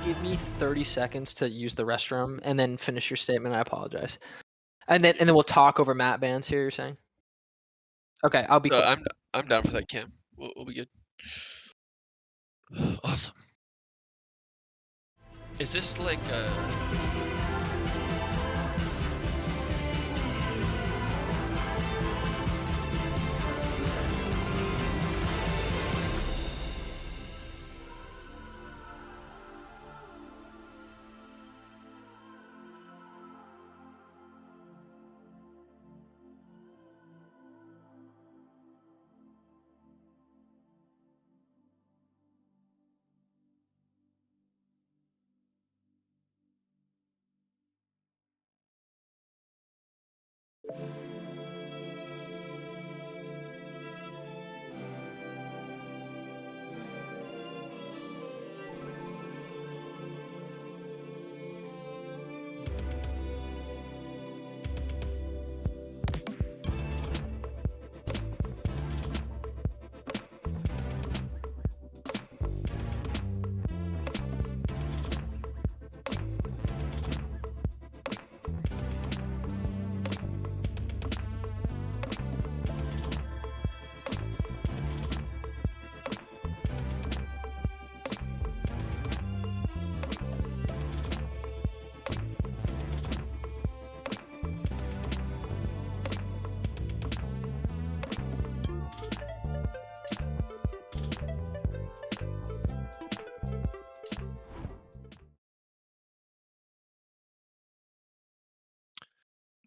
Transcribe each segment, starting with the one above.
give me 30 seconds to use the restroom and then finish your statement. I apologize. And then we'll talk over Matt Bands here, you're saying? Okay, I'll be So quick. I'm down for that, Cam. We'll be good. Awesome. Is this like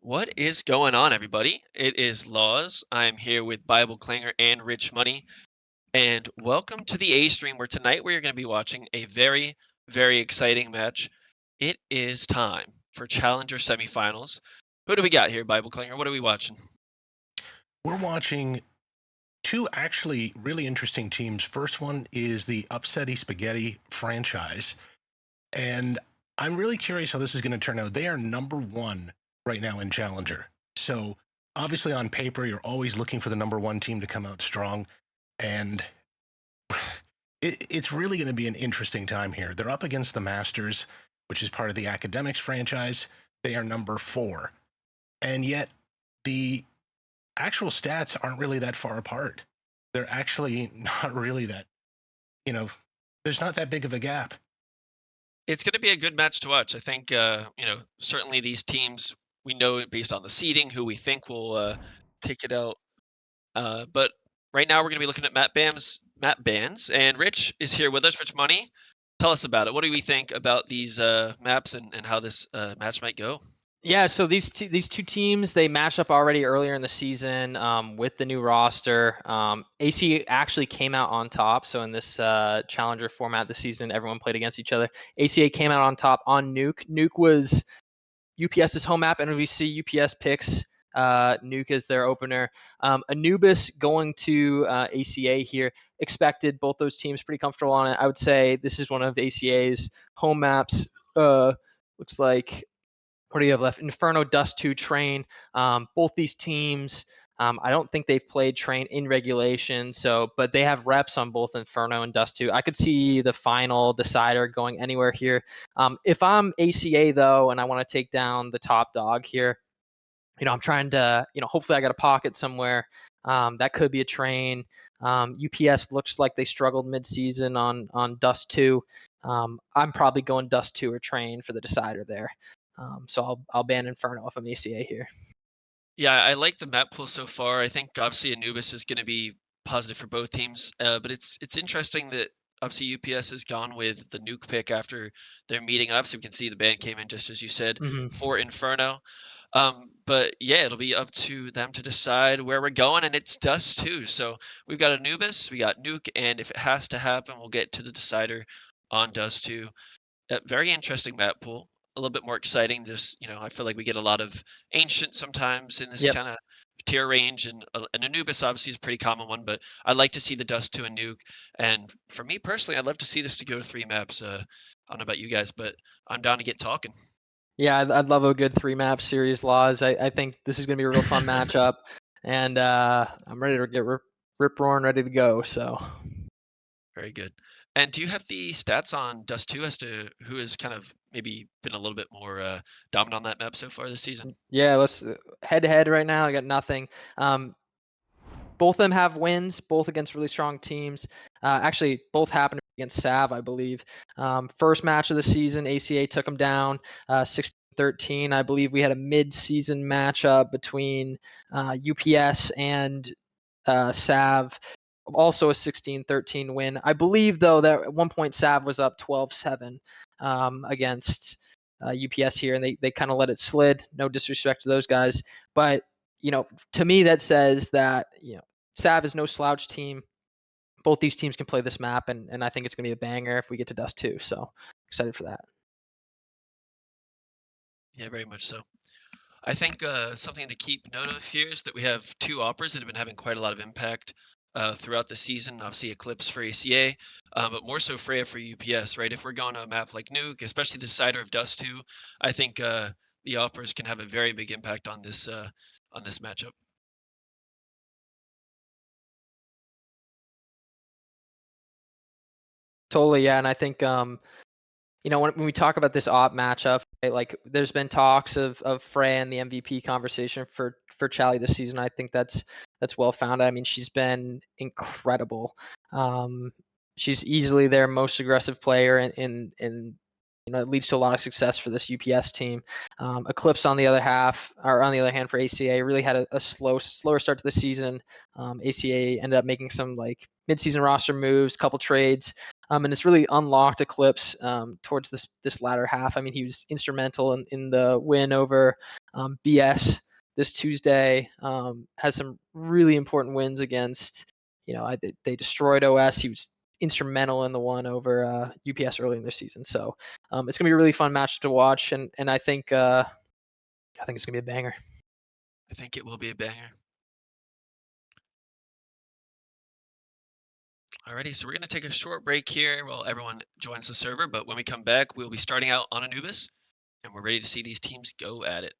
what is going on, everybody? It is Laws. I'm here with Bible Clanger and Rich Money, and welcome to the A stream, where tonight we are going to be watching a very, very exciting match. It is time for Challenger semifinals. Who do we got here, Bible Clanger? What are we watching? We're watching two actually really interesting teams. First one is the Upsetty Spaghetti franchise, and I'm really curious how this is going to turn out. They are number one right now in Challenger. So obviously on paper, you're always looking for the number one team to come out strong, and it's really going to be an interesting time here. They're up against the Masters, which is part of the Academics franchise. They are number 4, and yet the actual stats aren't really that far apart. They're actually not really that, there's not that big of a gap. It's going to be a good match to watch. I think, certainly these teams, we know based on the seeding who we think will take it out. But right now we're going to be looking at Matt Bands, and Rich is here with us. Rich Money, tell us about it. What do we think about these maps and how this match might go? Yeah, so these two teams, they matched up already earlier in the season with the new roster. ACA actually came out on top. So in this Challenger format this season, everyone played against each other. ACA came out on top on Nuke. Nuke was UPS's home map. NVC UPS picks Nuke as their opener. Anubis going to ACA here. Expected both those teams pretty comfortable on it. I would say this is one of ACA's home maps. Looks like, what do you have left? Inferno, Dust 2, Train. Both these teams, I don't think they've played Train in regulation, but they have reps on both Inferno and Dust 2. I could see the final decider going anywhere here. If I'm ACA, though, and I want to take down the top dog here, I'm trying to, hopefully I got a pocket somewhere. That could be a Train. UPS looks like they struggled mid-season on Dust 2. I'm probably going Dust 2 or Train for the decider there. So I'll ban Inferno if I'm ACA here. Yeah, I like the map pool so far. I think obviously Anubis is going to be positive for both teams, but it's interesting that obviously UPS has gone with the nuke pick after their meeting, and obviously we can see the ban came in just as you said for Inferno. But yeah, it'll be up to them to decide where we're going, and it's Dust too. So we've got Anubis, we got Nuke, and if it has to happen, we'll get to the decider on Dust 2. Very interesting map pool. A little bit more exciting. Just, I feel like we get a lot of ancient sometimes in this Yep. kind of tier range, and an Anubis obviously is a pretty common one, but I'd like to see the Dust to a Nuke. And for me personally, I'd love to see this to go to 3 maps. I don't know about you guys, but I'm down to get talking. Yeah, I'd love a good 3-map series, Laws. I think this is going to be a real fun matchup, and I'm ready to get rip roaring, ready to go. So Very good. And do you have the stats on Dust 2 as to who has kind of maybe been a little bit more dominant on that map so far this season? Yeah, let's head to head right now. I got nothing. Both of them have wins, both against really strong teams. Actually, both happened against Sav, I believe. First match of the season, ACA took them down 16-13. I believe we had a mid-season matchup between UPS and Sav, also a 16-13 win. I believe, though, that at one point Sav was up 12-7 against UPS here, and they kind of let it slid. No disrespect to those guys, but to me that says that Sav is no slouch team. Both these teams can play this map, and I think it's going to be a banger if we get to Dust 2. So excited for that. Yeah, very much so. I think something to keep note of here is that we have two operas that have been having quite a lot of impact throughout the season. Obviously, Eclipse for ACA, but more so Freya for UPS, right? If we're going to a map like Nuke, especially the cider of Dust 2, I think the operas can have a very big impact on this matchup. Totally, yeah, and I think when we talk about this op matchup, right, like there's been talks of Freya and the MVP conversation for Chally this season. I think that's well founded. I mean, she's been incredible. She's easily their most aggressive player, in it leads to a lot of success for this UPS team. Eclipse on the other hand for ACA really had a slower start to the season. ACA ended up making some like mid-season roster moves, couple trades. And it's really unlocked Eclipse towards this latter half. I mean, he was instrumental in the win over BS this Tuesday. Has some really important wins against, they destroyed OS. He was instrumental in the one over UPS early in their season. So it's gonna be a really fun match to watch, and I think it's gonna be a banger. I think it will be a banger. Alrighty, so we're going to take a short break here while everyone joins the server, but when we come back, we'll be starting out on Anubis, and we're ready to see these teams go at it.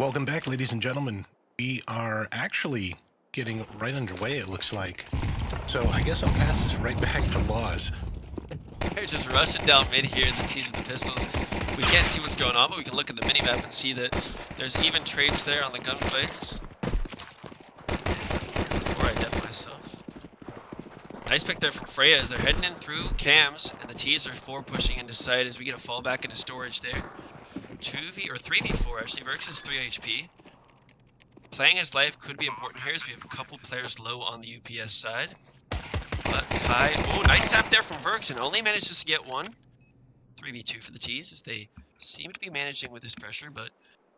Welcome back, ladies and gentlemen. We are actually getting right underway, it looks like. So I guess I'll pass this right back to Laws. They're just rushing down mid here, the T's with the pistols. We can't see what's going on, but we can look at the minimap and see that there's even trades there on the gunfights. Before I def myself. Nice pick there from Freya as they're heading in through cams, and the T's are 4 pushing into site as we get a fallback into storage there. 3v4 actually. Verx is 3 HP. Playing his life could be important here as we have a couple players low on the UPS side. But Kai, oh, nice tap there from Verx and only manages to get one. 3v2 for the T's as they seem to be managing with this pressure, but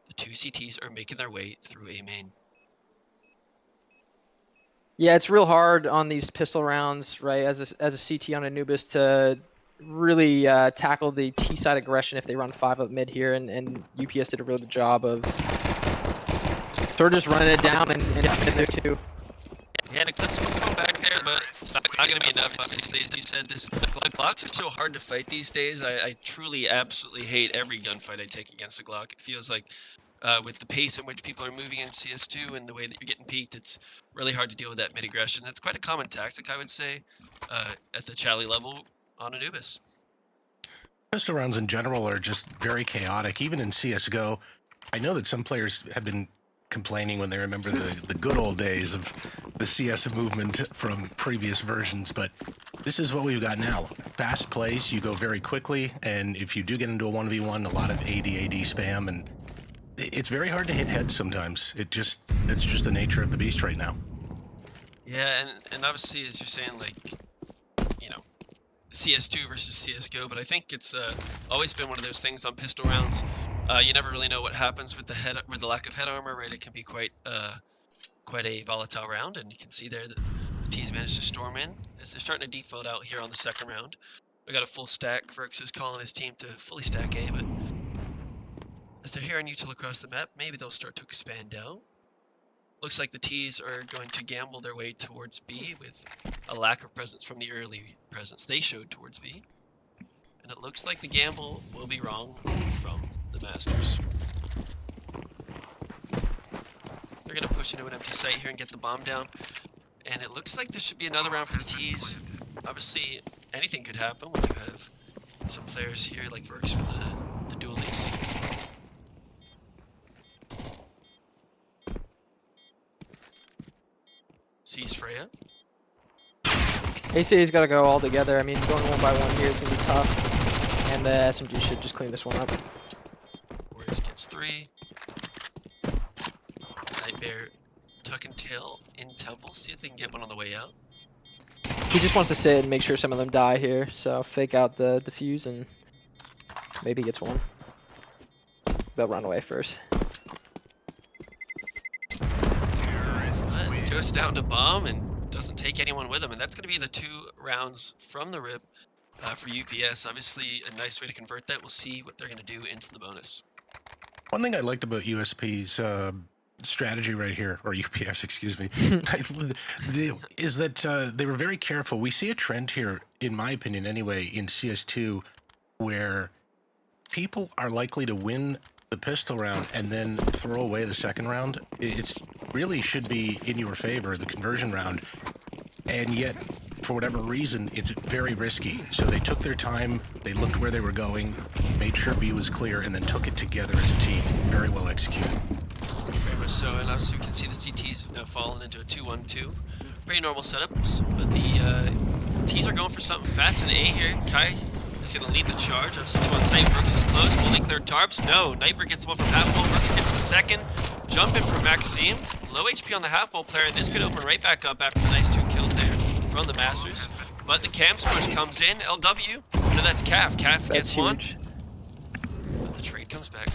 the 2 CTs are making their way through A main. Yeah, it's real hard on these pistol rounds, right? As a CT on Anubis to really tackle the T side aggression if they run 5 up mid here, and UPS did a really good job of sort of just running it down and in there too. Yeah, and Eclipse was going back there, but it's not going to be enough. Obviously, as you said, the Glocks are so hard to fight these days. I truly, absolutely hate every gunfight I take against a Glock. It feels like with the pace in which people are moving in CS2 and the way that you're getting peaked, it's really hard to deal with that mid-aggression. That's quite a common tactic, I would say, at the Chally level on Anubis. Pistol rounds in general are just very chaotic, even in CSGO. I know that some players have been complaining when they remember the good old days of the CS movement from previous versions, but this is what we've got now. Fast plays, you go very quickly, and if you do get into a 1v1, a lot of AD spam, and it's very hard to hit heads sometimes. It's just the nature of the beast right now. Yeah, and obviously, as you're saying, like, you know, CS2 versus CSGO, but I think it's always been one of those things on pistol rounds. You never really know what happens with the lack of head armor, right? It can be quite a volatile round, and you can see there that the T's managed to storm in as they're starting to default out here on the second round. We got a full stack. Verx is calling his team to fully stack A, but as they're hearing util across the map, maybe they'll start to expand out. Looks like the T's are going to gamble their way towards B with a lack of presence from the early presence they showed towards B. And it looks like the gamble will be wrong from the Masters. They're going to push into an empty site here and get the bomb down. And it looks like this should be another round for the T's. Obviously, anything could happen when you have some players here like Verx with the dualies. Sees Freya. ACA's got to go all together. I mean, going 1 by 1 here is going to be tough, and the SMG should just clean this one up. Warriors gets 3. Nightmare tuck and tail in temple. See if they can get one on the way out. He just wants to sit and make sure some of them die here, so fake out the defuse and maybe he gets one. They'll run away first. Goes down to bomb and doesn't take anyone with him, and that's going to be the 2 rounds from the rip for UPS. Obviously, a nice way to convert that. We'll see what they're going to do into the bonus. One thing I liked about USP's strategy right here, or UPS, excuse me, is that they were very careful. We see a trend here, in my opinion anyway, in CS2, where people are likely to win the pistol round and then throw away the second round. It's really should be in your favor, the conversion round, and yet for whatever reason it's very risky. So they took their time, they looked where they were going, made sure B was clear, and then took it together as a team. Very well executed. Very much so, and also you can see the CTs have now fallen into a 2-1-2. Pretty normal setups, but the T's are going for something fast in A here. Kai is going to lead the charge. Obviously, 2 on site. Verx is close. Will they clear tarps? No. Nightmare gets the one from half wall. Verx gets the second. Jump in from Maxime. Low HP on the half wall player, and this could open right back up after the nice 2 kills there from the Masters. But the Camps push comes in. LW. No, that's Calf. Calf gets huge. 1. But the trade comes back.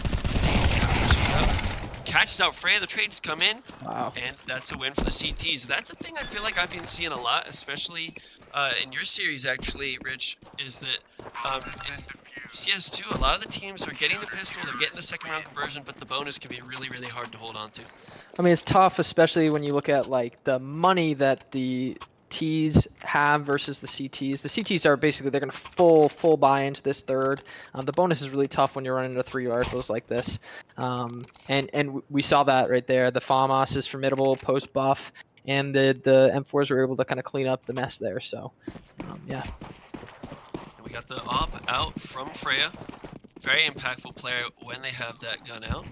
Catches out Freya. The trades come in. Wow. And that's a win for the CTs. That's a thing I feel like I've been seeing a lot, especially in your series, actually, Rich, is that in CS2, a lot of the teams are getting the pistol, they're getting the second round conversion, but the bonus can be really, really hard to hold on to. I mean, it's tough, especially when you look at like the money that the T's have versus the CTs. The CTs are basically, they're going to full buy into this third. The bonus is really tough when you're running into 3 rifles like this. And we saw that right there. The FAMAS is formidable post buff, and the M4s were able to kind of clean up the mess there. So, yeah. And we got the op out from Freya. Very impactful player when they have that gun out.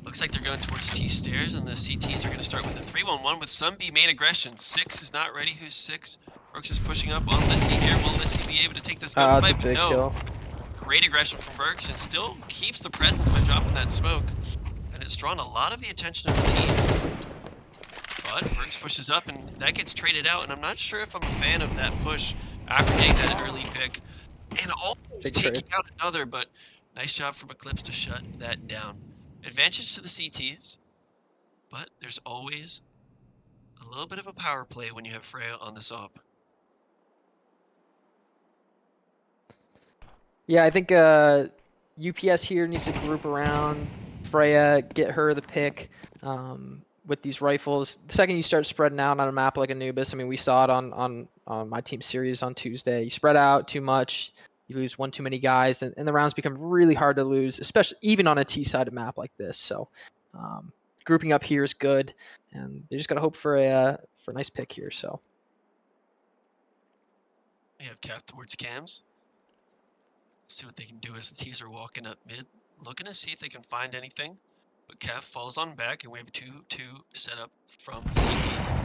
Looks like they're going towards T stairs, and the CTs are going to start with a 3-1-1 with some B main aggression. 6 is not ready. Who's 6? Verks is pushing up on Lissy here. Will Lissy be able to take this gunfight? That's a big kill. Great aggression from Verks, and still keeps the presence by dropping that smoke. And it's drawn a lot of the attention of the T's. But Verks pushes up, and that gets traded out. And I'm not sure if I'm a fan of that push after getting that early pick. And almost taking out another, but nice job from Eclipse to shut that down. Advantage to the CTs, but there's always a little bit of a power play when you have Freya on this op. Yeah, I think UPS here needs to group around Freya, get her the pick with these rifles. The second you start spreading out on a map like Anubis, I mean, we saw it on my team series on Tuesday. You spread out too much, you lose one too many guys, and the rounds become really hard to lose, especially even on a T-sided map like this. So grouping up here is good, and they just got to hope for a nice pick here. So We have Cap towards cams. See what they can do as the T's are walking up mid, looking to see if they can find anything. But Kev falls on back, and we have a 2-2 set up from the CTs.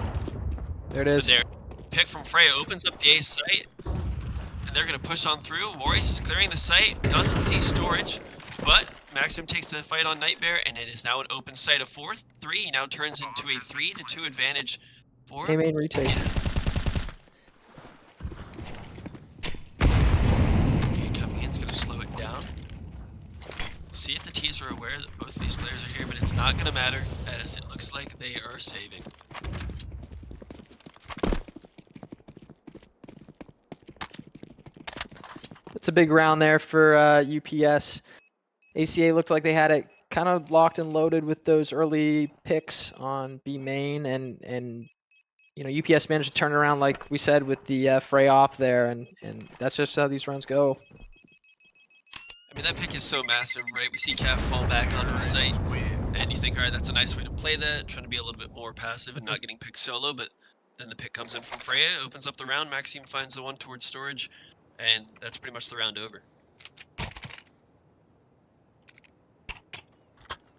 there it is. But there, pick from Freya opens up the A site, and they're going to push on through. Warriors is clearing the site, doesn't see storage, but Maxim takes the fight on Nightmare, and it is now an open site of 4-3. Now turns into a 3-2 advantage for A main retake. coming in is going to slow it down. See if the T's are aware that both of these players are here, but it's not going to matter, as it looks like they are saving. It's a big round there for UPS. ACA looked like they had it kind of locked and loaded with those early picks on B main, and you know, UPS managed to turn it around like we said with the Frey op there, and that's just how these rounds go. I mean, that pick is so massive, right? We see Cav fall back onto the site, and you think, all right, that's a nice way to play that, trying to be a little bit more passive and not getting picked solo, but then the pick comes in from Freya, opens up the round, Maxime finds the one towards storage, and that's pretty much the round over.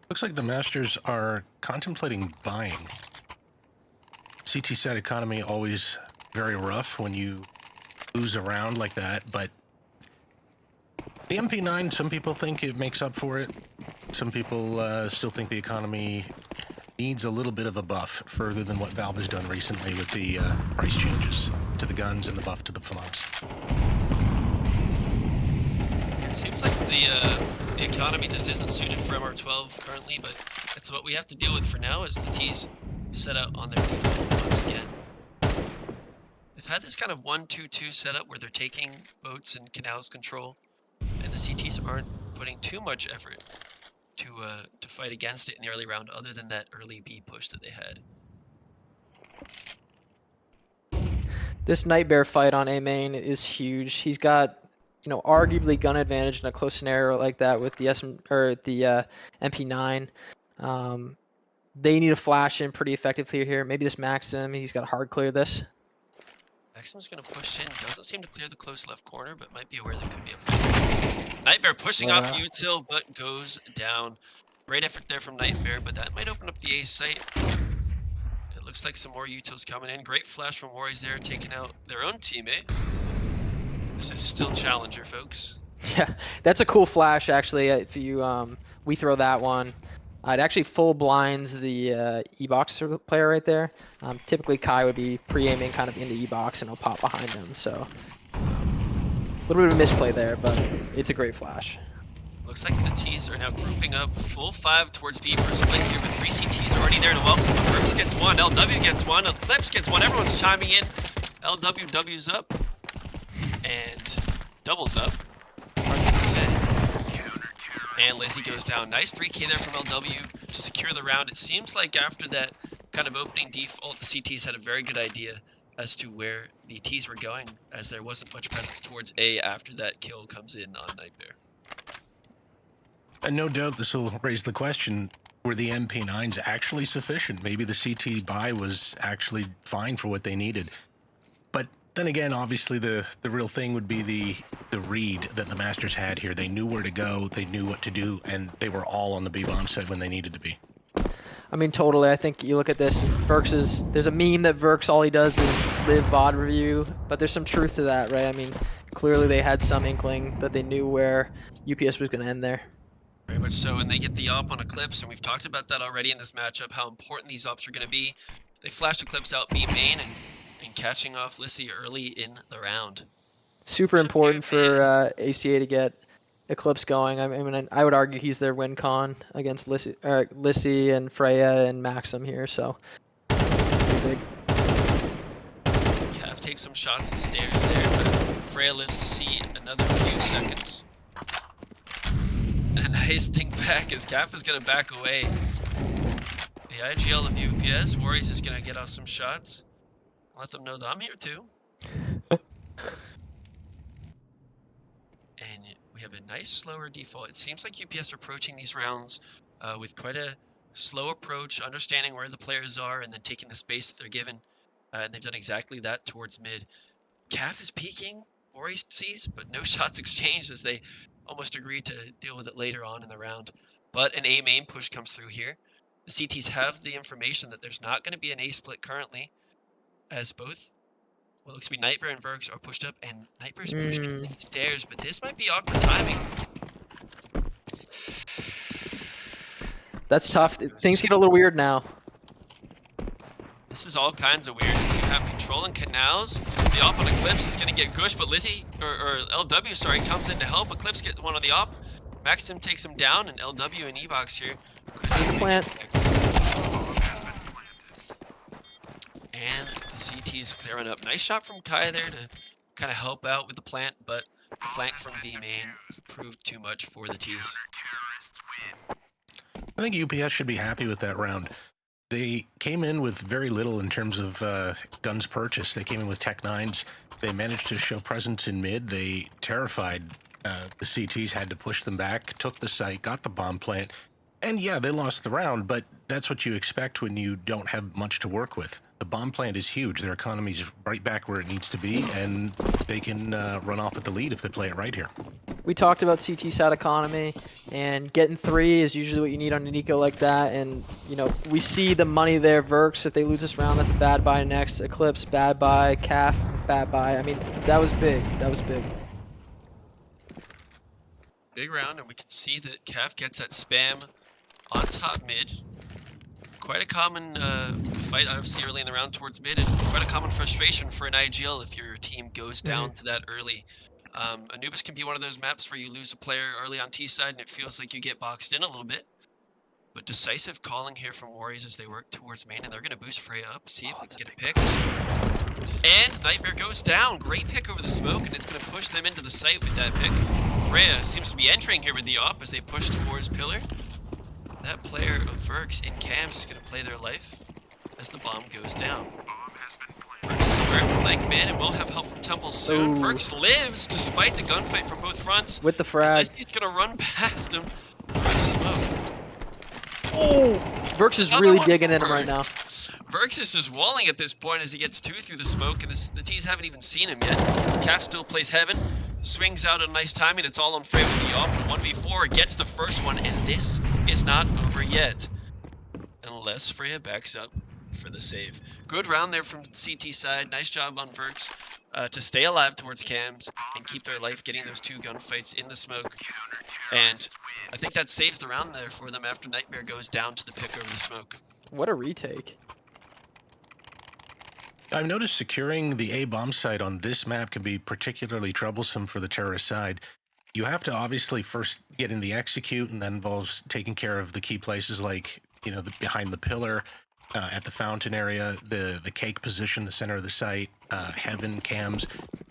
Looks like the Masters are contemplating buying. CT side economy always very rough when you lose a round like that, but the MP9, some people think it makes up for it. Some people still think the economy needs a little bit of a buff further than what Valve has done recently with the price changes to the guns and the buff to the FAMAS. It seems like the economy just isn't suited for MR12 currently, but it's what we have to deal with for now as the T's set out on their default once again. They've had this kind of 1-2-2 setup where they're taking boats and canals control, and the CTs aren't putting too much effort to fight against it in the early round, other than that early B push that they had. This Nightmare fight on A main is huge. He's got, you know, arguably gun advantage in a close scenario like that with the MP9. They need to flash in pretty effectively here. Maybe this Maxim, he's got to hard clear this. Maxim's going to push in. Doesn't seem to clear the close left corner, but might be aware there could be a play. Nightmare pushing off the util, but goes down. Great effort there from Nightmare, but that might open up the A site. It looks like some more utils coming in. Great flash from Warriors there, taking out their own teammate. This is still Challenger, folks. Yeah, that's a cool flash, actually. If you we throw that one, it actually full blinds the E-box player right there. Typically, Kai would be pre-aiming kind of into E-box, and he'll pop behind him. So, a little bit of a misplay there, but it's a great flash. Looks like the T's are now grouping up full 5 towards B for a split here, but 3 CTs already there to welcome. Brooks gets one, LW gets one, Eclipse gets one. Everyone's chiming in. LW W's up and doubles up. And Lizzie goes down. Nice 3K there from LW to secure the round. It seems like after that kind of opening default, the CTs had a very good idea as to where the T's were going, as there wasn't much presence towards A after that kill comes in on Nightmare. And no doubt this will raise the question, were the MP9s actually sufficient? Maybe the CT buy was actually fine for what they needed. But then again, obviously the real thing would be the read that the Masters had here. They knew where to go, they knew what to do, and they were all on the B-bomb side when they needed to be. I mean, totally. I think you look at this, there's a meme that Verks, all he does is live VOD review, but there's some truth to that, right? I mean, clearly they had some inkling that they knew where UPS was going to end there. Very much so, and they get the op on Eclipse, and we've talked about that already in this matchup, how important these ops are going to be. They flash Eclipse out B main and catching off Lissy early in the round. Super important for ACA to get Eclipse going. I mean, I would argue he's their win con against Lissy and Freya and Maxim here, so pretty big. Cav takes some shots and stairs there, but Freya lives to see another few seconds. And a nice dink back as Cav is going to back away. The IGL of UPS, Warriors is going to get off some shots. Let them know that I'm here too. And we have a nice slower default. It seems like UPS are approaching these rounds with quite a slow approach, understanding where the players are and then taking the space that they're given. And they've done exactly that towards mid. Cav is peeking, Warriors sees, but no shots exchanged as they almost agree to deal with it later on in the round. But an A main push comes through here. The CTs have the information that there's not going to be an A split currently, as both, well, it looks to be Nightmare and Verks are pushed up, and Nightmare's pushing the stairs, but this might be awkward timing. That's tough. Things get a little weird now. This is all kinds of weird. So you have controlling canals. The op on Eclipse is going to get Gush, but Lizzie, or LW, sorry, comes in to help. Eclipse get one on the op. Maxim takes him down, and LW and E-Box here. Plant. And the CT's clearing up. Nice shot from Kai there to kind of help out with the plant, but the flank from B main proved too much for the T's. I think UPS should be happy with that round. They came in with very little in terms of guns purchased. They came in with Tech 9s. They managed to show presence in mid. They terrified the CTs, had to push them back, took the site, got the bomb plant. And yeah, they lost the round, but that's what you expect when you don't have much to work with. The bomb plant is huge. Their economy's right back where it needs to be, and they can run off with the lead if they play it right here. We talked about CT side economy, and getting 3 is usually what you need on an eco like that. And, you know, we see the money there. Verks, if they lose this round, that's a bad buy next. Eclipse, bad buy. CAF, bad buy. I mean, that was big. That was big. Big round, and we can see that CAF gets that spam on top mid. Quite a common fight, obviously, early in the round towards mid, and quite a common frustration for an IGL if your team goes down to that early. Anubis can be one of those maps where you lose a player early on T side and it feels like you get boxed in a little bit. But decisive calling here from Warriors as they work towards main, and they're going to boost Freya up, see if we can get a pick. And Nightmare goes down. Great pick over the smoke, and it's going to push them into the site with that pick. Freya seems to be entering here with the op as they push towards Pillar. That player of Verks in cams is going to play their life as the bomb goes down. Verks is aware of the flank man and will have help from Temple soon. Verks lives despite the gunfight from both fronts. With the frag. He's going to run past him through the smoke. Oh! Verks is really digging in him right now. Verks is just walling at this point as he gets 2 through the smoke, and the T's haven't even seen him yet. Calf still plays heaven. Swings out a nice timing. It's all on Frey with the op. 1v4 gets the first one, and this is not over yet. Unless Freya backs up for the save. Good round there from CT side. Nice job on Verks to stay alive towards cams and keep their life getting those 2 gunfights in the smoke. And I think that saves the round there for them after Nightmare goes down to the pick over the smoke. What a retake. I've noticed securing the A bomb site on this map can be particularly troublesome for the terrorist side. You have to obviously first get in the execute, and that involves taking care of the key places like, you know, behind the pillar, at the fountain area, the cake position, the center of the site, heaven, cams.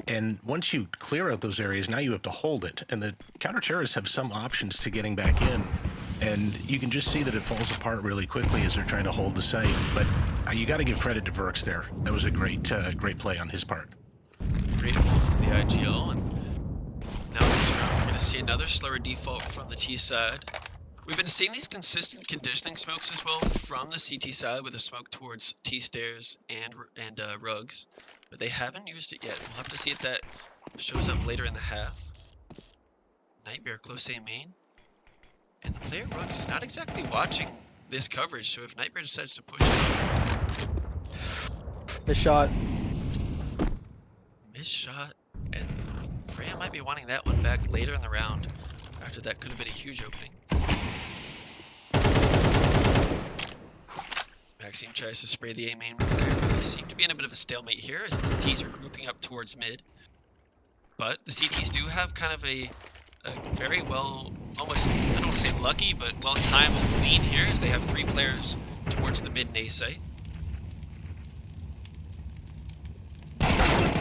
And once you clear out those areas, now you have to hold it. And the counter-terrorists have some options to getting back in. And you can just see that it falls apart really quickly as they're trying to hold the site. But You got to give credit to Verks there. That was a great play on his part. Great move from the IGL, and now we're going to see another slower default from the T side. We've been seeing these consistent conditioning smokes as well from the CT side with a smoke towards T stairs and rugs, but they haven't used it yet. We'll have to see if that shows up later in the half. Nightmare close A main, and the player rugs is not exactly watching this coverage, so if Nightmare decides to push it, Missed shot. missed shot, and Freya might be wanting that one back later in the round after that could have been a huge opening. Maxime tries to spray the A main with there, but we seem to be in a bit of a stalemate here as the CTs are grouping up towards mid. But the CTs do have kind of a very well, almost, I don't want to say lucky, but well-timed lead here as they have 3 players towards the mid and A site.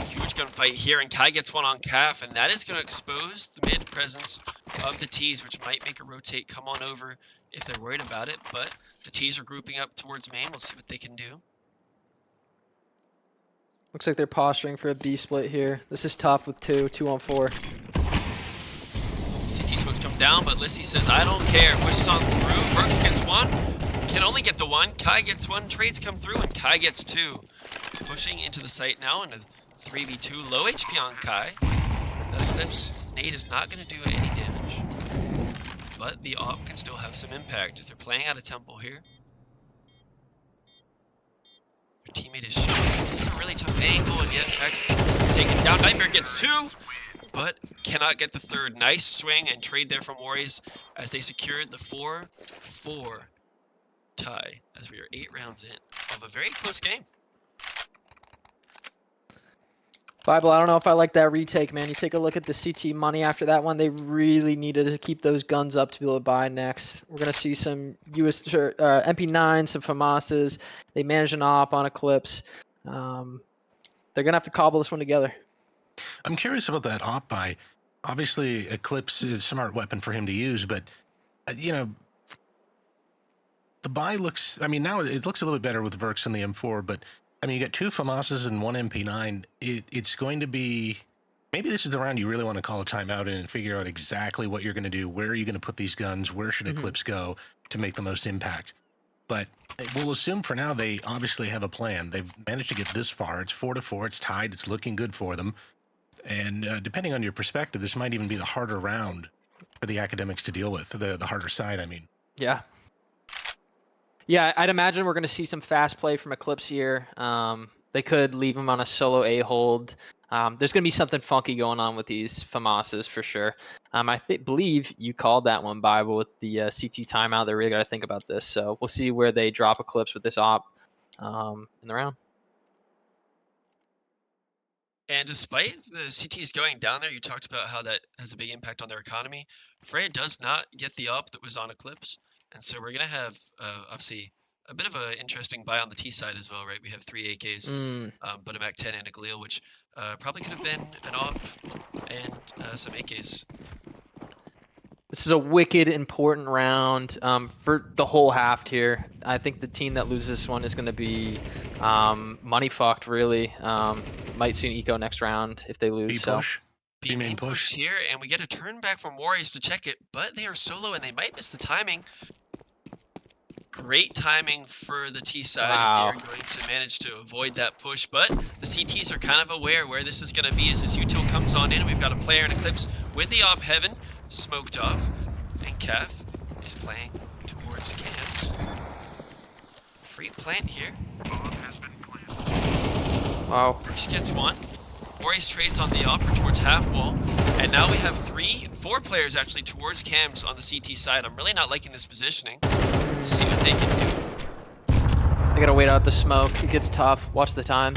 Huge gunfight here, and Kai gets one on Calf, and that is going to expose the mid presence of the T's, which might make a rotate come on over if they're worried about it, but the T's are grouping up towards main. We'll see what they can do. Looks like they're posturing for a B split here. This is tough with 2 on 4. CT smokes come down, but Lissy says, I don't care. Pushes on through. Verks gets one. Can only get the one. Kai gets one. Trades come through, and Kai gets 2. Pushing into the site now in a 3v2. Low HP on Kai. That Eclipse nade is not going to do any damage. But the AWP can still have some impact. They're playing out of temple here. Their teammate is shooting. This is a really tough angle, and yet, in fact, it's taken down. Nightmare gets 2. But cannot get the 3rd. Nice swing and trade there from Warriors as they secured the 4-4 tie as we are 8 rounds in of a very close game. Bible, I don't know if I like that retake, man. You take a look at the CT money after that one. They really needed to keep those guns up to be able to buy next. We're going to see some MP9s, some FAMASas. They managed an op on Eclipse. They're going to have to cobble this one together. I'm curious about that op buy. Obviously, Eclipse is a smart weapon for him to use, but, you know, the buy looks, I mean, now it looks a little bit better with Verks and the M4, but, I mean, you got 2 FAMASas and 1 MP9. It's going to be, maybe this is the round you really want to call a timeout in and figure out exactly what you're going to do. Where are you going to put these guns? Where should Eclipse go to make the most impact? But we'll assume for now they obviously have a plan. They've managed to get this far. It's 4-4. It's tied. It's looking good for them. And depending on your perspective, this might even be the harder round for the academics to deal with, the harder side, I mean. Yeah. Yeah, I'd imagine we're going to see some fast play from Eclipse here. They could leave him on a solo A hold. There's going to be something funky going on with these FAMASas for sure. I believe you called that one, Bible, with the CT timeout. They really got to think about this. So we'll see where they drop Eclipse with this op in the round. And despite the CTs going down there, you talked about how that has a big impact on their economy. Freya does not get the op that was on Eclipse. And so we're going to have, obviously, a bit of an interesting buy on the T side as well, right? We have 3 AKs, but a MAC-10 and a Galil, which probably could have been an op and some AKs. This is a wicked important round for the whole half here. I think the team that loses this one is going to be money fucked, really. Might see an eco next round if they lose. B-push. B-main push here, and we get a turn back from Warriors to check it, but they are solo and they might miss the timing. Great timing for the T side as they are going to manage to avoid that push, but the CTs are kind of aware where this is going to be as this util comes on in. We've got a player in Eclipse with the op heaven, smoked off, and Kef is playing towards cams. Free plant here. Wow. Verks gets one. Warriors trades on the op towards half wall, and now we have 4 players actually towards cams on the CT side. I'm really not liking this positioning. See what they can do. They gotta wait out the smoke. It gets tough. Watch the time.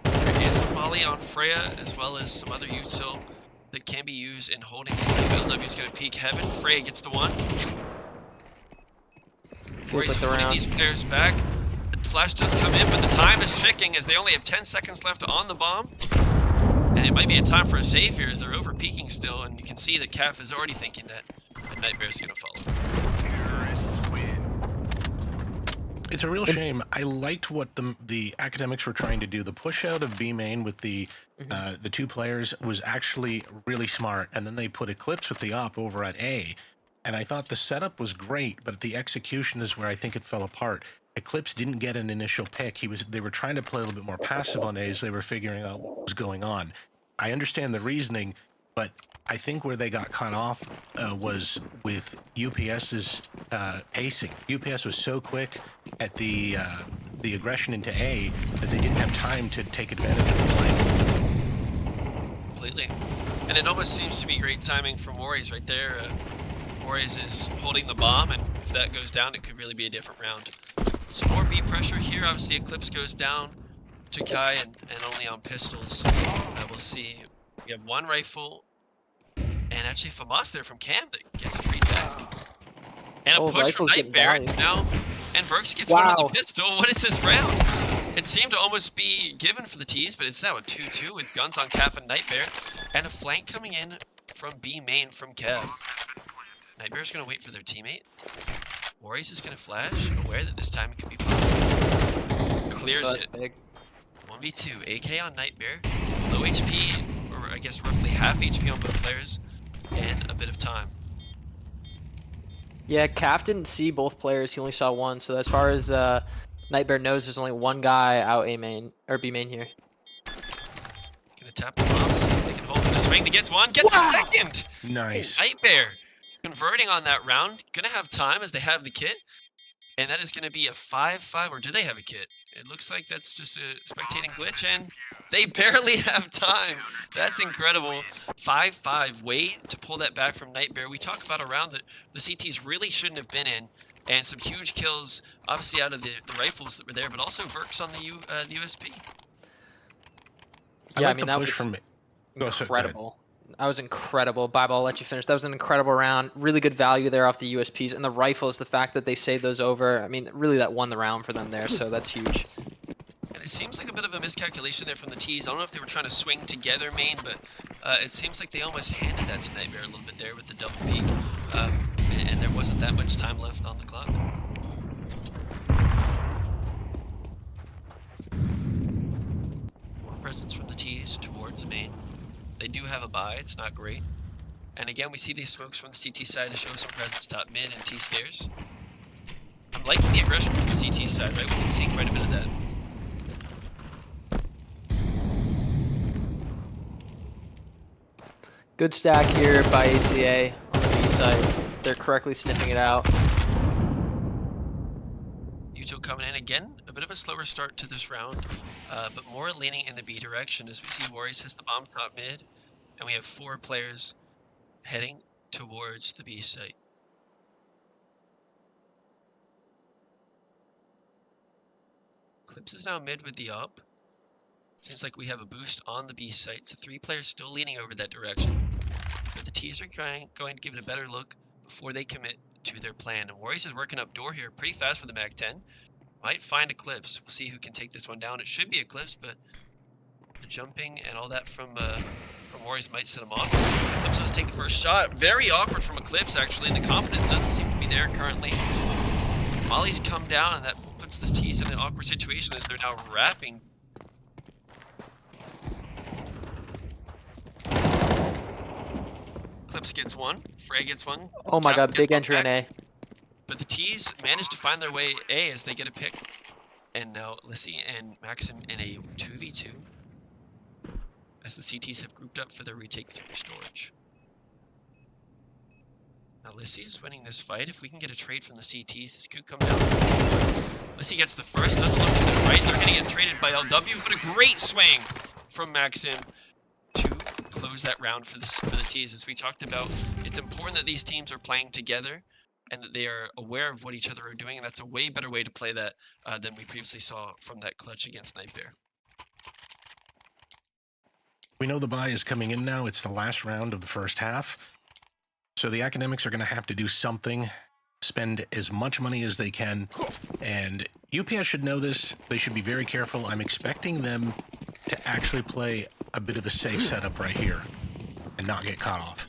There is a molly on Freya, as well as some other util that can be used in holding the site. LW is going to peek heaven. Freya gets the one. Warriors holding these players back. The flash does come in, but the time is ticking as they only have 10 seconds left on the bomb. And it might be a time for a save here as they're over peeking still, and you can see that Calf is already thinking that Nightmare is going to follow. It's a real shame. I liked what the academics were trying to do. The push out of B main with the 2 players was actually really smart, and then they put Eclipse with the op over at A, and I thought the setup was great, but the execution is where I think it fell apart. Eclipse didn't get an initial pick. They were trying to play a little bit more passive on A as they were figuring out what was going on. I understand the reasoning, but I think where they got caught off was with UPS's pacing. UPS was so quick at the aggression into A that they didn't have time to take advantage of the play. Completely. And it almost seems to be great timing from Warriors right there. Warriors is holding the bomb, and if that goes down, it could really be a different round. Some more B pressure here. Obviously, Eclipse goes down to Kai and only on pistols. We'll see. We have 1 rifle, and actually FAMAS there from Cam that gets a trade back. And a push from Nightbear. It's now, and Verks gets one on the pistol. What is this round? It seemed to almost be given for the T's, but it's now a 2-2 with guns on Calf and Nightbear, and a flank coming in from B main from Calf. Nightbear's going to wait for their teammate. Warriors is going to flash, aware that this time it could be possible. Clears it. Big. 1v2, AK on Nightbear. Low HP, or I guess roughly half HP on both players, and a bit of time. Yeah, Calf didn't see both players. He only saw one. So as far as Nightbear knows, there's only one guy out A main or B main here. Gonna tap the bomb, see if they can hold for the swing to get one. Get the second! Nice. Nightbear converting on that round. Gonna have time as they have the kit. And that is going to be a 5-5, or do they have a kit? It looks like that's just a spectating glitch, and they barely have time. That's incredible. 5-5, way to pull that back from Nightbear. We talk about a round that the CTs really shouldn't have been in, and some huge kills, obviously out of the rifles that were there, but also Verks on the USP. Yeah, I mean, that was incredible. That was incredible. Bible, I'll let you finish. That was an incredible round. Really good value there off the USPs. And the rifles, the fact that they saved those over, I mean, really that won the round for them there, so that's huge. And it seems like a bit of a miscalculation there from the T's. I don't know if they were trying to swing together main, but it seems like they almost handed that to Nightbear a little bit there with the double peek. And there wasn't that much time left on the clock. More presence from the T's towards main. They do have a buy, it's not great. And again, we see these smokes from the CT side to show some presence top mid and T stairs. I'm liking the aggression from the CT side, right? We've been seeing quite a bit of that. Good stack here by ACA on the B side. They're correctly sniffing it out. Yuto coming in again, a bit of a slower start to this round, but more leaning in the B direction as we see Warriors hits the bomb top mid, and we have 4 players heading towards the B site. Clips is now mid with the up. Seems like we have a boost on the B site, so 3 players still leaning over that direction. But the T's are going to give it a better look before they commit to their plan. And Warriors is working up door here pretty fast with the Mag 10. Might find Eclipse. We'll see who can take this one down. It should be Eclipse, but the jumping and all that from Warriors might set him off. Eclipse doesn't take the first shot. Very awkward from Eclipse, actually. The confidence doesn't seem to be there currently. Molly's come down, and that puts the T's in an awkward situation as they're now wrapping. Eclipse gets one. Frey gets one. Oh my god, big entry on A. But the T's managed to find their way A as they get a pick. And now Lissy and Maxim in a 2v2. As the CTs have grouped up for their retake 3 storage. Now Lissy's winning this fight. If we can get a trade from the CTs, this could come down. Lissy gets the first, doesn't look to the right. They're going to get traded by LW, but a great swing from Maxim to close that round for the T's. As we talked about, it's important that these teams are playing together and that they are aware of what each other are doing, and that's a way better way to play that than we previously saw from that clutch against Nightbear. We know the buy is coming in now. It's the last round of the first half. So the academics are going to have to do something, spend as much money as they can, and UPS should know this. They should be very careful. I'm expecting them to actually play a bit of a safe setup right here and not get caught off.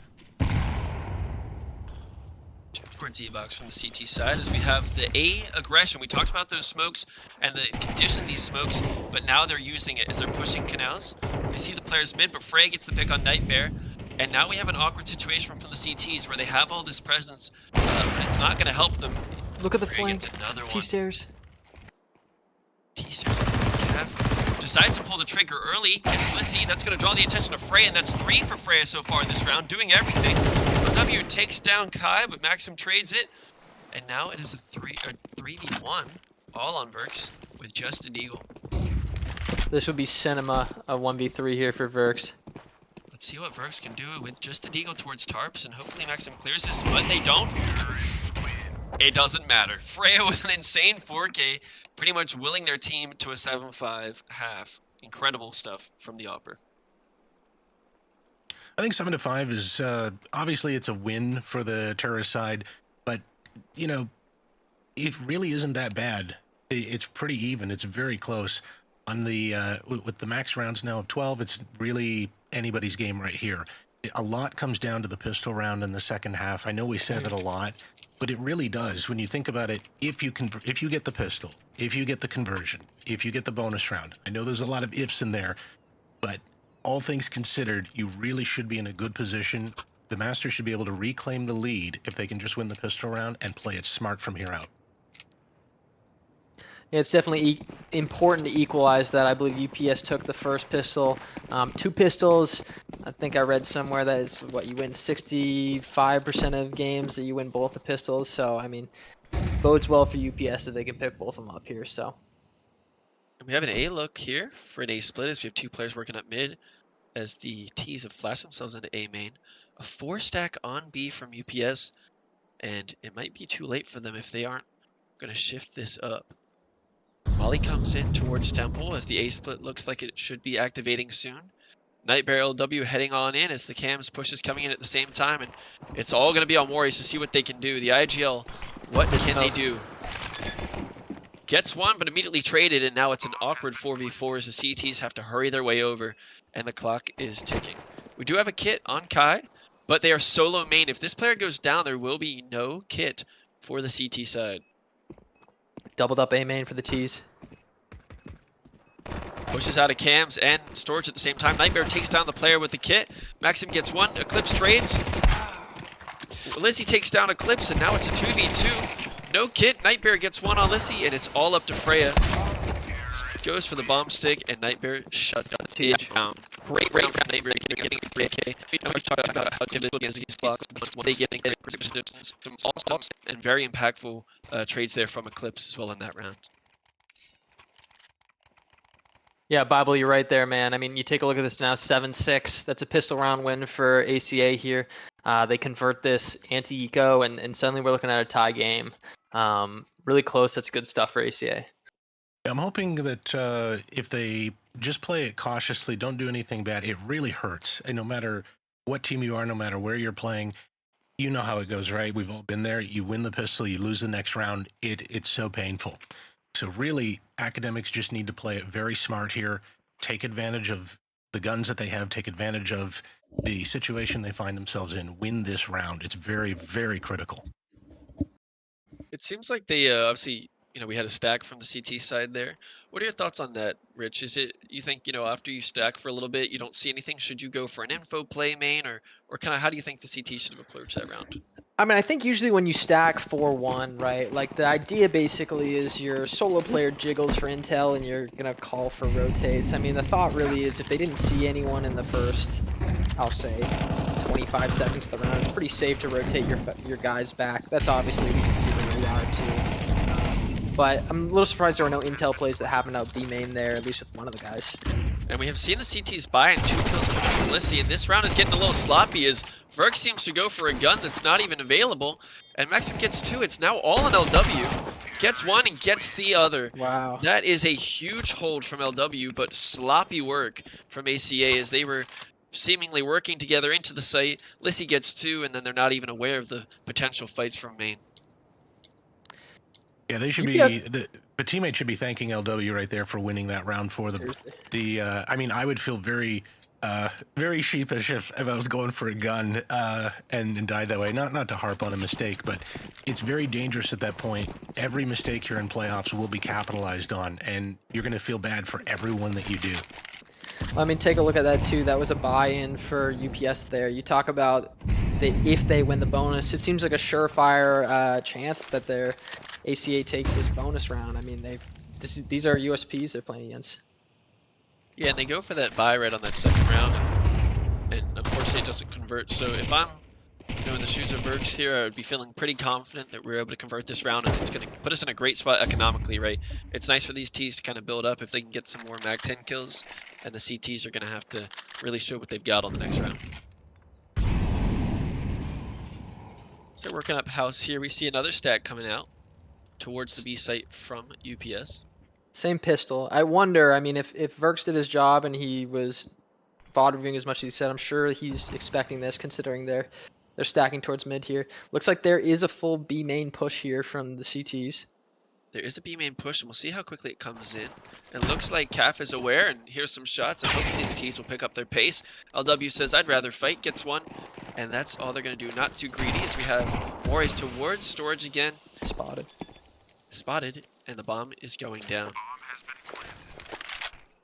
backwards evox from the CT side as we have the A aggression. We talked about those smokes and the condition these smokes, but now they're using it as they're pushing canals. They see the players mid, but Freya gets the pick on Nightmare. And now we have an awkward situation from the CTs where they have all this presence, but it's not going to help them. Look at the Freya flank. gets another one. T-stairs. T-stairs. Kev decides to pull the trigger early. Gets Lissy. That's going to draw the attention of Freya, and that's 3 for Freya so far in this round, doing everything. W takes down Kai, but Maxim trades it. And now it is a 3v1, all on Verx, with just a Deagle. This would be cinema, a 1v3 here for Verx. Let's see what Verx can do with just the Deagle towards Tarps, and hopefully Maxim clears this, but they don't. It doesn't matter. Freya with an insane 4K, pretty much willing their team to a 7-5 half. Incredible stuff from the Opera. I think 7-5 is obviously it's a win for the terrorist side, but you know, it really isn't that bad. It's pretty even. It's very close. On the with the max rounds now of 12, it's really anybody's game right here. A lot comes down to the pistol round in the second half. I know we said it a lot, but it really does. When you think about it, if you get the pistol, if you get the conversion, if you get the bonus round, I know there's a lot of ifs in there, but all things considered, you really should be in a good position. The Masters should be able to reclaim the lead if they can just win the pistol round and play it smart from here out. Yeah, it's definitely important to equalize that. I believe UPS took the first pistol. 2 pistols, I think I read somewhere that is what you win 65% of games that you win both the pistols. So, I mean, bodes well for UPS if they can pick both of them up here. So. And we have an A look here for an A split as we have 2 players working up mid as the T's have flashed themselves into A main. A 4-stack on B from UPS, and it might be too late for them if they aren't going to shift this up. Molly comes in towards Temple as the A split looks like it should be activating soon. Nightmare LW heading on in as the Cams push is coming in at the same time, and it's all going to be on Warriors to see what they can do. The IGL, what can they do? Gets one, but immediately traded, and now it's an awkward 4v4 as the CTs have to hurry their way over, and the clock is ticking. We do have a kit on Kai, but they are solo main. If this player goes down, there will be no kit for the CT side. Doubled up A main for the T's. Pushes out of cams and storage at the same time. Nightmare takes down the player with the kit. Maxim gets one. Eclipse trades. Lissy takes down Eclipse, and now it's a 2v2. No kit. Nightmare gets one on Lissy, and it's all up to Freya. Goes for the bomb stick, and Nightmare shuts it down. Great round from Nightmare, getting 3K. We know we've talked about how difficult against these blocks, but when they get distance from all and very impactful trades there from Eclipse as well in that round. Yeah, Bible, you're right there, man. I mean, you take a look at this now, 7-6. That's a pistol round win for ACA here. They convert this anti-eco, and suddenly we're looking at a tie game. Really close. That's good stuff for ACA. I'm hoping that if they just play it cautiously, don't do anything bad, it really hurts. And no matter what team you are, no matter where you're playing, you know how it goes, right? We've all been there. You win the pistol, you lose the next round. It's so painful. So really, academics just need to play it very smart here. Take advantage of the guns that they have. Take advantage of the situation they find themselves in. Win this round. It's very, very critical. It seems like they obviously, we had a stack from the CT side there. What are your thoughts on that, Rich? Is it, you think, after you stack for a little bit, you don't see anything? Should you go for an info play main, or kind of how do you think the CT should have approached that round? I mean, I think usually when you stack 4-1, right, like the idea basically is your solo player jiggles for intel and you're going to call for rotates. I mean, the thought really is if they didn't see anyone in the first, I'll say, 25 seconds of the round, it's pretty safe to rotate your guys back. That's obviously, we can see where we are too. But I'm a little surprised there were no intel plays that happened out B main there, at least with one of the guys. And we have seen the CTs buy and 2 kills coming from Lissy, and this round is getting a little sloppy as Verx seems to go for a gun that's not even available, and Maxim gets 2. It's now all on LW. Gets 1 and gets the other. Wow. That is a huge hold from LW, but sloppy work from ACA as they were seemingly working together into the site. Lissy gets 2, and then they're not even aware of the potential fights from main. Yeah, they should be the teammate should be thanking LW right there for winning that round for them. I mean, I would feel very Very sheepish if I was going for a gun and died that way. Not to harp on a mistake, but it's very dangerous at that point. Every mistake here in playoffs will be capitalized on, and you're going to feel bad for everyone that you do. I mean, take a look at that too. That was a buy-in for UPS there. You talk about if they win the bonus, it seems like a surefire chance that their ACA takes this bonus round. I mean, these are USPs they're playing against. Yeah, and they go for that buy right on that second round, and unfortunately it doesn't convert. So if I'm in the shoes of Bergs here, I would be feeling pretty confident that we're able to convert this round, and it's going to put us in a great spot economically, right? It's nice for these Ts to kind of build up if they can get some more Mag 10 kills, and the CTs are going to have to really show what they've got on the next round. So working up house here, we see another stack coming out towards the B site from UPS. Same pistol. I wonder, I mean, if Verks did his job and he was VOD reviewing as much as he said, I'm sure he's expecting this, considering they're stacking towards mid here. Looks like there is a full B main push here from the CTs. There is a B main push, and we'll see how quickly it comes in. It looks like CAF is aware, and here's some shots, and hopefully the Ts will pick up their pace. LW says, I'd rather fight, gets one, and that's all they're going to do. Not too greedy, as we have Warriors towards storage again. Spotted, and the bomb is going down.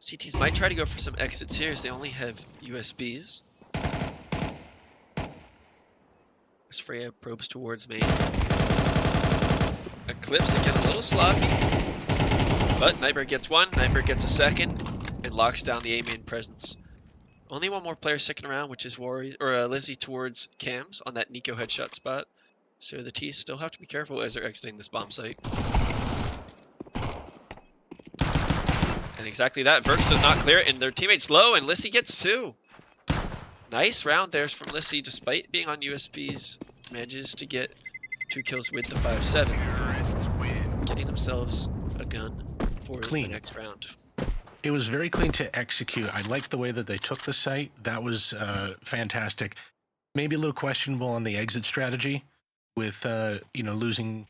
CTs might try to go for some exits here, as they only have USBs. As Freya probes towards main. Eclipse again, a little sloppy. But Nightmare gets one, Nightmare gets a second, and locks down the A main presence. Only one more player sticking around, which is Lizzie towards Cams on that Nico headshot spot. So the T's still have to be careful as they're exiting this bomb site. And exactly that, Verks does not clear it, and their teammate's low, and Lissy gets two. Nice round there from Lissy, despite being on USBs. Manages to get 2 kills with the 5-7. Getting themselves a gun for the next round. It was very clean to execute. I liked the way that they took the site. That was fantastic. Maybe a little questionable on the exit strategy with, losing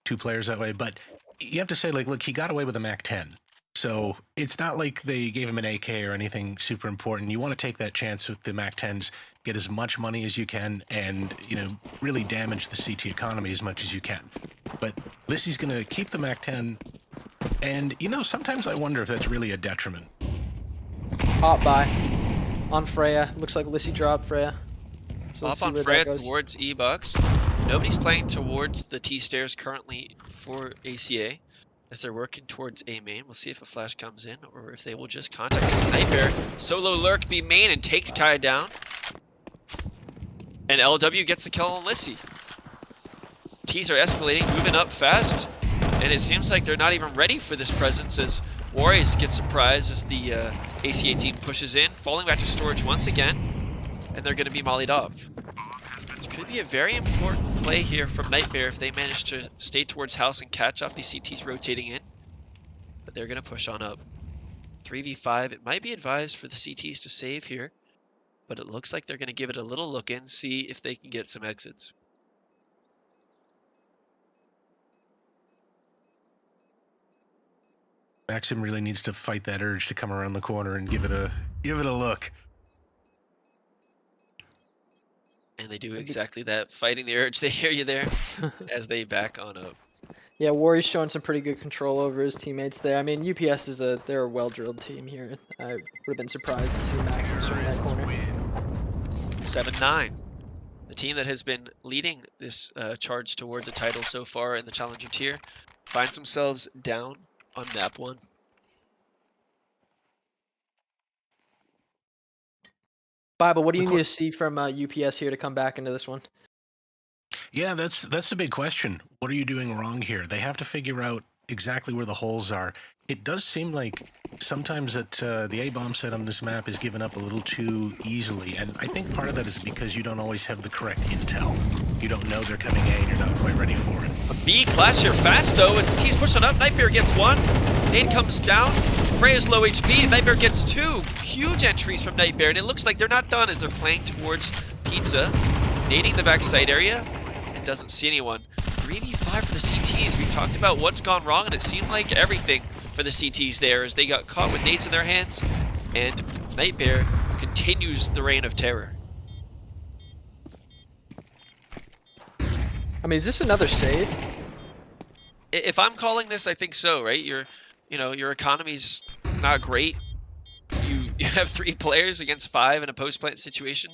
2 players that way. But you have to say, like, look, he got away with a Mac 10. So it's not like they gave him an AK or anything super important. You want to take that chance with the Mac 10s, get as much money as you can, and, really damage the CT economy as much as you can. But Lissy's going to keep the Mac 10, and, sometimes I wonder if that's really a detriment. Hot buy on Freya. Looks like Lissy dropped Freya. So Hop on Freya towards E-Box. Nobody's playing towards the T-stairs currently for ACA. As they're working towards A main, we'll see if a flash comes in or if they will just contact this Nightmare. Solo lurk B main and takes Kai down. And LW gets the kill on Lissy. T's are escalating, moving up fast. And it seems like they're not even ready for this presence as Warriors get surprised as the ACA team pushes in, falling back to storage once again. And they're going to be mollied off. This could be a very important play here from Nightmare if they manage to stay towards house and catch off these CTs rotating in. But they're going to push on up. 3v5, it might be advised for the CTs to save here. But it looks like they're going to give it a little look in, see if they can get some exits. Maxim really needs to fight that urge to come around the corner and give it a look. And they do exactly that, fighting the urge. They hear you there as they back on up. Yeah, Warrior's showing some pretty good control over his teammates there. I mean, UPS they're a well-drilled team here. I would have been surprised to see Maxim swing that corner. 7-9. The team that has been leading this charge towards a title so far in the Challenger tier finds themselves down on map 1. Bible, what do you need to see from UPS here to come back into this one? Yeah, that's the big question. What are you doing wrong here? They have to figure out exactly where the holes are. It does seem like sometimes that the A-bomb set on this map is given up a little too easily, and I think part of that is because you don't always have the correct intel. You don't know they're coming A and you're not quite ready for it. A B clash here fast though as the T's push on up. Nightmare gets 1. Nade comes down. Freya's low HP. Nightmare gets 2. Huge entries from Nightmare, and it looks like they're not done as they're playing towards Pizza. Nading the backside area and doesn't see anyone. 3v5 for the CTs. We've talked about what's gone wrong, and it seemed like everything for the CTs there as they got caught with nades in their hands. And Nightmare continues the reign of terror. I mean, is this another save? If I'm calling this, I think so, right? Your economy's not great. You have 3 players against 5 in a post-plant situation,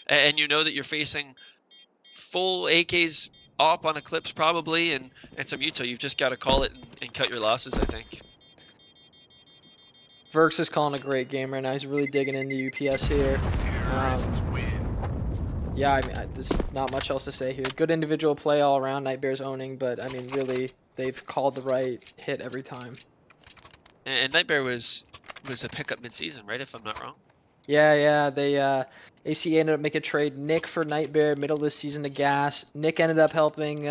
and you know that you're facing full AKs op on Eclipse probably, and some Util. You've just got to call it and cut your losses, I think. Verx is calling a great game right now. He's really digging into UPS here. Yeah, I mean, there's not much else to say here. Good individual play all around. Nightbear's owning, but I mean, really, they've called the right hit every time. And Nightbear was a pickup mid-season, right? If I'm not wrong. Yeah, they ACA ended up making a trade Nick for Nightbear middle of the season to Gas. Nick ended up helping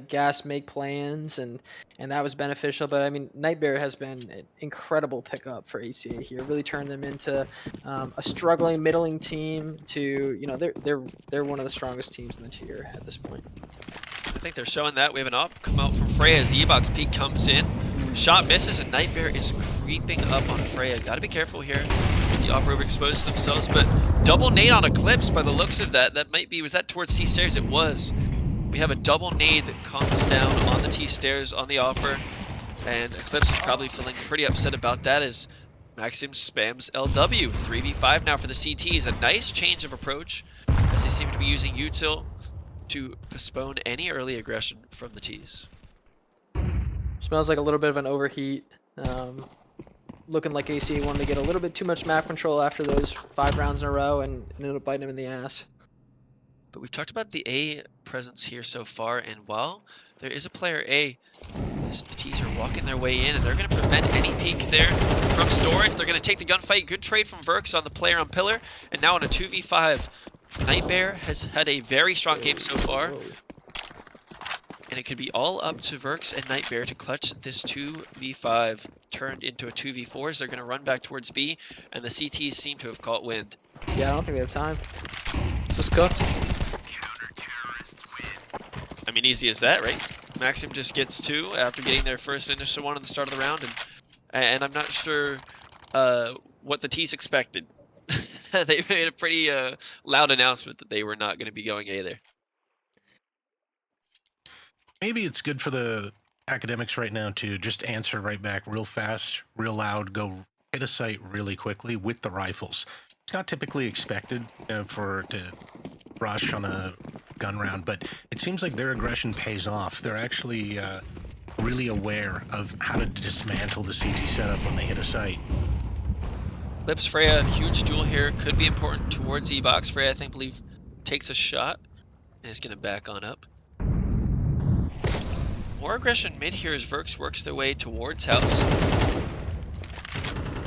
Gas make plans, and that was beneficial. But I mean, Nightbear has been an incredible pickup for ACA here. Really turned them into a struggling middling team to, you know, they're one of the strongest teams in the tier at this point. I think they're showing that. We have an op come out from Freya as the E-Box peak comes in. Shot misses and Nightbear is creeping up on Freya. Gotta be careful here as the Opera exposes themselves, but double nade on Eclipse by the looks of that. That might be, was that towards T-Stairs? It was. We have a double nade that comes down on the T-Stairs on the Opera, and Eclipse is probably feeling pretty upset about that as Maxim spams LW. 3v5 now for the CTs. A nice change of approach as they seem to be using Util to postpone any early aggression from the T's. Smells like a little bit of an overheat. Looking like ACA wanted to get a little bit too much map control after those 5 rounds in a row and ended up biting him in the ass. But we've talked about the A presence here so far, and while there is a player A, the T's are walking their way in, and they're going to prevent any peek there from storage. They're going to take the gunfight. Good trade from Verx on the player on Pillar, and now in a 2v5. Nightbear has had a very strong game so far, and it could be all up to Verx and Nightbear to clutch this 2v5 turned into a 2v4 as they're going to run back towards B, and the CTs seem to have caught wind. Yeah, I don't think we have time. This is cooked. I mean, easy as that, right? Maxim just gets 2 after getting their first initial one at the start of the round, and I'm not sure what the T's expected. They made a pretty loud announcement that they were not going to be going A there. Maybe it's good for the academics right now to just answer right back real fast, real loud, go hit a site really quickly with the rifles. It's not typically expected to rush on a gun round, but it seems like their aggression pays off. They're actually really aware of how to dismantle the CT setup when they hit a site. Lips Freya, huge duel here, could be important towards E-Box. Freya, I believe, takes a shot and is going to back on up. More aggression mid here as Verx works their way towards house.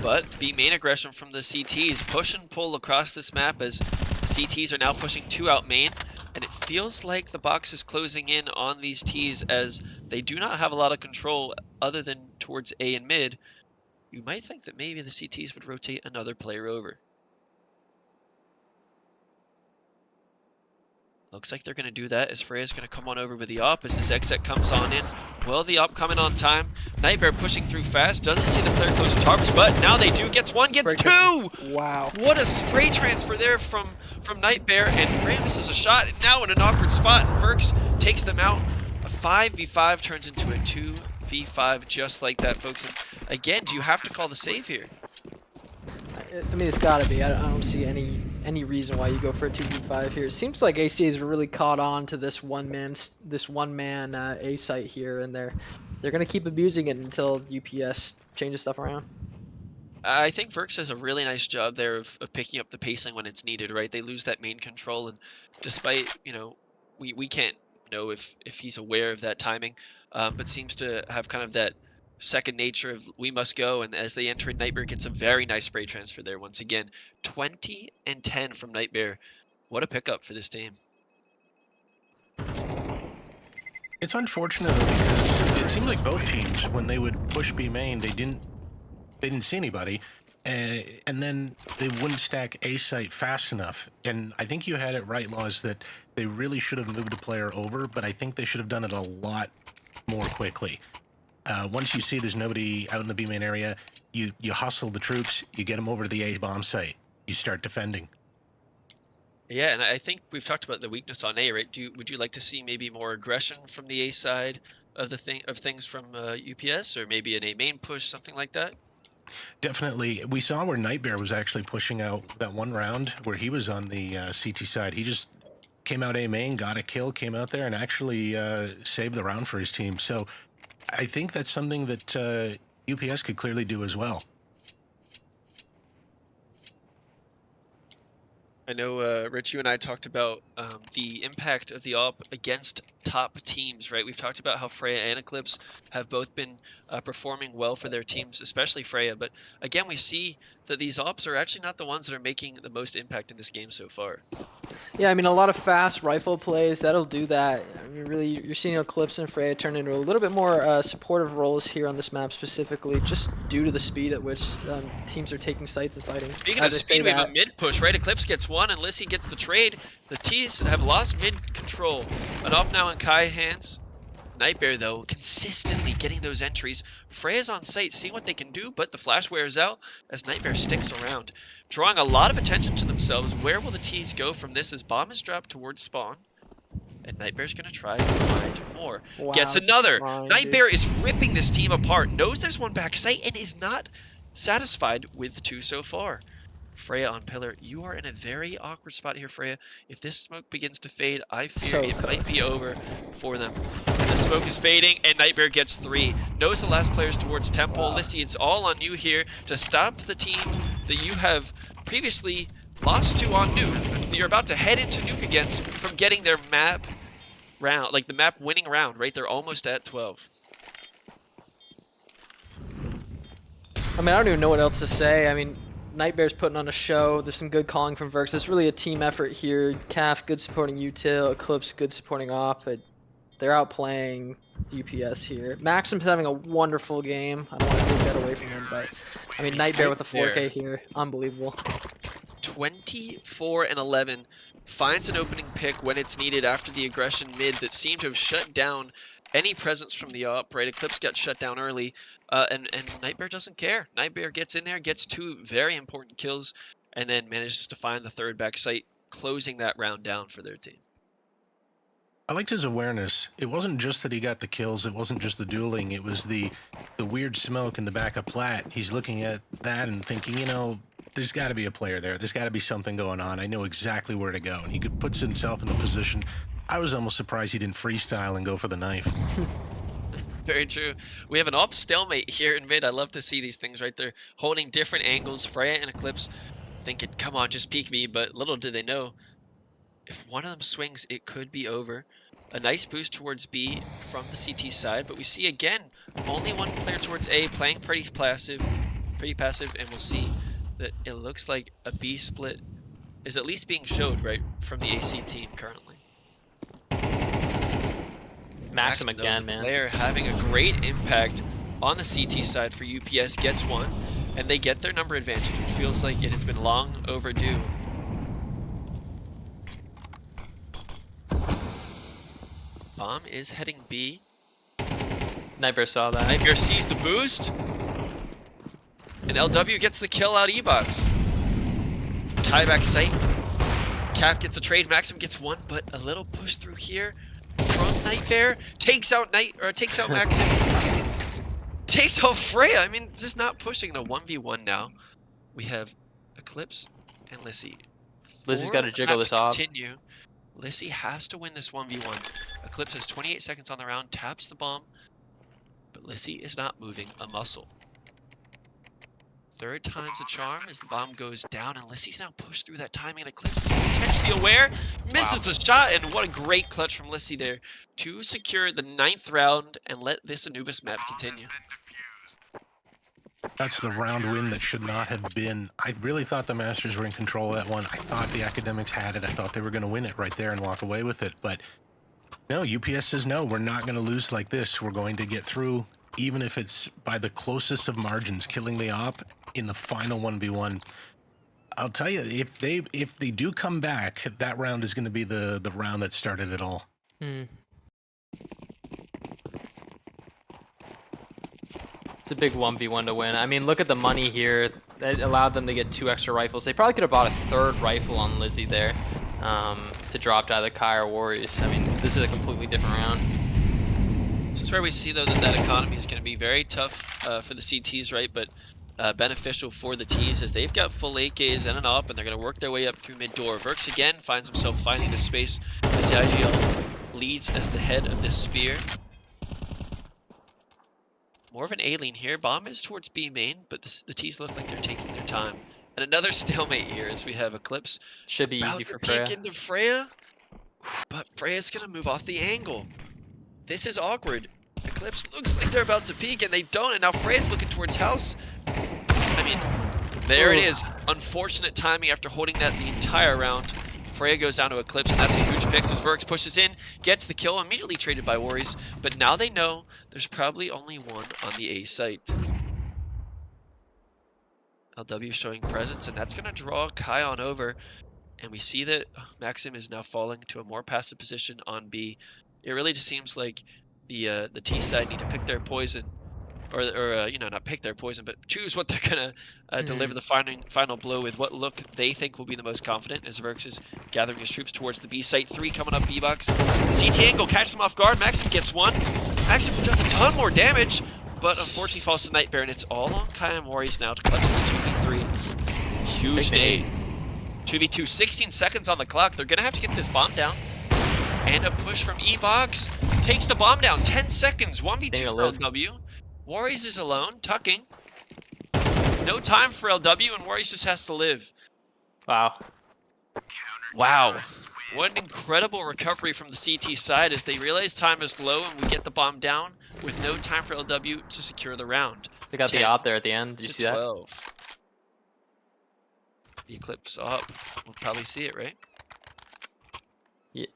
But B main aggression from the CTs. Push and pull across this map as the CTs are now pushing 2 out main. And it feels like the box is closing in on these Ts as they do not have a lot of control other than towards A and mid. You might think that maybe the CTs would rotate another player over. Looks like they're going to do that as Freya's going to come on over with the op as this exec comes on in. Will the op come in on time? Nightbear pushing through fast. Doesn't see the player close Tarbs, but now they do. Gets 1, gets 2! Wow. What a spray transfer there from Nightbear, and Freya misses a shot. And now in an awkward spot, and Verx takes them out. A 5v5 turns into a 2v5 just like that, folks. And again, do you have to call the save here? I mean, it's got to be. I don't see any reason why you go for a 2v5 here. It seems like ACA's really caught on to this one man A site here, and they're going to keep abusing it until UPS changes stuff around. I think Verx does a really nice job there of picking up the pacing when it's needed, right? They lose that main control, and despite, we can't know if he's aware of that timing, but seems to have kind of that second nature of we must go, and as they enter, Nightbear gets a very nice spray transfer there once again. 20 and 10 from Nightbear. What a pickup for this team. It's unfortunate though, because it seemed like both teams, when they would push B main, they didn't see anybody, and then they wouldn't stack A site fast enough. And I think you had it right, Laws, that they really should have moved a player over, but I think they should have done it a lot more quickly. Once you see there's nobody out in the B main area, you hustle the troops, you get them over to the A bomb site. you start defending. Yeah, and I think we've talked about the weakness on A, right? Would you like to see maybe more aggression from the A side of things from UPS, or maybe an A main push, something like that? Definitely. We saw where Nightbear was actually pushing out that one round where he was on the CT side. He just came out A main, got a kill, came out there and actually saved the round for his team. So I think that's something that UPS could clearly do as well. I know, Rich, you and I talked about the impact of the AWP against top teams, right? We've talked about how Freya and Eclipse have both been performing well for their teams, especially Freya. But again, we see that these AWPs are actually not the ones that are making the most impact in this game so far. Yeah, I mean, a lot of fast rifle plays, that'll do that. I mean, really, you're seeing Eclipse and Freya turn into a little bit more supportive roles here on this map specifically, just due to the speed at which teams are taking sites and fighting. Speaking As of I speed, say we have that, a mid push, right? Eclipse gets one, and Lissy gets the trade. The T's have lost mid control. An AWP now in Kai hands. Nightbear, though, consistently getting those entries. Freya's on site, seeing what they can do, but the flash wears out as Nightbear sticks around, drawing a lot of attention to themselves. Where will the T's go from this as bomb is dropped towards spawn? And Nightbear's going to try to find more. wow, Gets another. mine, Nightbear is ripping this team apart, knows there's one back site, and is not satisfied with the two so far. Freya on pillar, you are in a very awkward spot here, Freya. If this smoke begins to fade, I fear it might be over for them. And the smoke is fading, and Nightbear gets 3. Knows the last player's towards Temple. Wow. Lissy, it's all on you here to stop the team that you have previously lost to on Nuke, that you're about to head into Nuke against, from getting their map round, like the map winning round, right? They're almost at 12. I mean, I don't even know what else to say. I mean, Nightbear's putting on a show. There's some good calling from Verx. It's really a team effort here. Calf, good supporting util. Eclipse, good supporting op. But they're outplaying UPS here. Maxim's having a wonderful game. I don't want to take that away from him, but I mean, Nightbear with a 4K here, unbelievable. 24 and 11 finds an opening pick when it's needed after the aggression mid that seemed to have shut down any presence from the op, right? Eclipse got shut down early, and Nightbear doesn't care. Nightbear gets in there, gets 2 very important kills, and then manages to find the third back site, closing that round down for their team. I liked his awareness. It wasn't just that he got the kills. It wasn't just the dueling. It was the weird smoke in the back of Plat. He's looking at that and thinking, you know, there's got to be a player there. There's got to be something going on. I know exactly where to go. And he could put himself in the position. I was almost surprised he didn't freestyle and go for the knife. Very true. We have an op stalemate here in mid. I love to see these things right there. Holding different angles. Freya and Eclipse thinking, come on, just peek me. But little do they know, if one of them swings, it could be over. A nice boost towards B from the CT side. But we see, again, only one player towards A, playing pretty passive. And we'll see that it looks like a B split is at least being showed, right, from the AC team currently. Maxim again, the man. Player having a great impact on the CT side for UPS, gets 1, and they get their number advantage, which feels like it has been long overdue. Bomb is heading B. Nightbear saw that. Nightbear sees the boost, and LW gets the kill out E-Box. Tieback site. Cap gets a trade, Maxim gets 1, but a little push through here from Nightbear. Takes out Maxim. Takes out Freya. I mean, just not pushing in a 1v1 now. We have Eclipse and Lissy. Lissy's got to jiggle this off. Continue. Lissy has to win this 1v1. Eclipse has 28 seconds on the round, taps the bomb, but Lissy is not moving a muscle. Third time's the charm as the bomb goes down, and Lissy's now pushed through that timing, and Eclipse is potentially aware, misses the shot, and what a great clutch from Lissy there to secure the 9th round and let this Anubis map continue. That's the round win that should not have been. I really thought the Masters were in control of that one. I thought the Academics had it. I thought they were going to win it right there and walk away with it. But no, UPS says, no, we're not going to lose like this. We're going to get through, even if it's by the closest of margins, killing the op in the final 1v1. I'll tell you, if they do come back, that round is going to be the round that started it all. It's a big 1v1 to win. I mean, look at the money here. That allowed them to get 2 extra rifles. They probably could have bought a 3rd rifle on Lizzie there to drop to either Kai or Warriors. I mean, this is a completely different round. This is where we see, though, that economy is going to be very tough for the CTs, right? But beneficial for the Ts, as they've got full AKs and an AWP, and they're going to work their way up through mid-door. Verx again finds himself finding the space as the IGL leads as the head of this spear. More of an A-lean here. Bomb is towards B main, but the Ts look like they're taking their time. And another stalemate here as we have Eclipse Should be about easy to for peek Freya. into Freya, but Freya's going to move off the angle. This is awkward. Eclipse looks like they're about to peek, and they don't, and now Freya's looking towards house. I mean, there it is. Unfortunate timing after holding that the entire round. Freya goes down to Eclipse, and that's a huge pick as Verx pushes in, gets the kill, immediately traded by Warriors, but now they know there's probably only one on the A site. LW showing presence, and that's going to draw Kai on over, and we see that Maxim is now falling to a more passive position on B. It really just seems like the T side need to pick their poison, or you know, not pick their poison, but choose what they're gonna deliver the final blow with. What look they think will be the most confident, as Verx is gathering his troops towards the B site. 3 coming up B box. CT angle catches him off guard. Maxim gets 1. Maxim does a ton more damage, but unfortunately falls to Nightbear, and it's all on Kai and Warriors now to clutch this 2v3. Huge nade. 2v2, 16 seconds on the clock. They're gonna have to get this bomb down. And a push from E-Box takes the bomb down. 10 seconds, 1v2 for LW. Warriors is alone, tucking. No time for LW, and Warriors just has to live. Wow. Wow. What an incredible recovery from the CT side as they realize time is low and we get the bomb down with no time for LW to secure the round. They got the op there at the end. Did you see 12. The Eclipse up. We'll probably see it, right?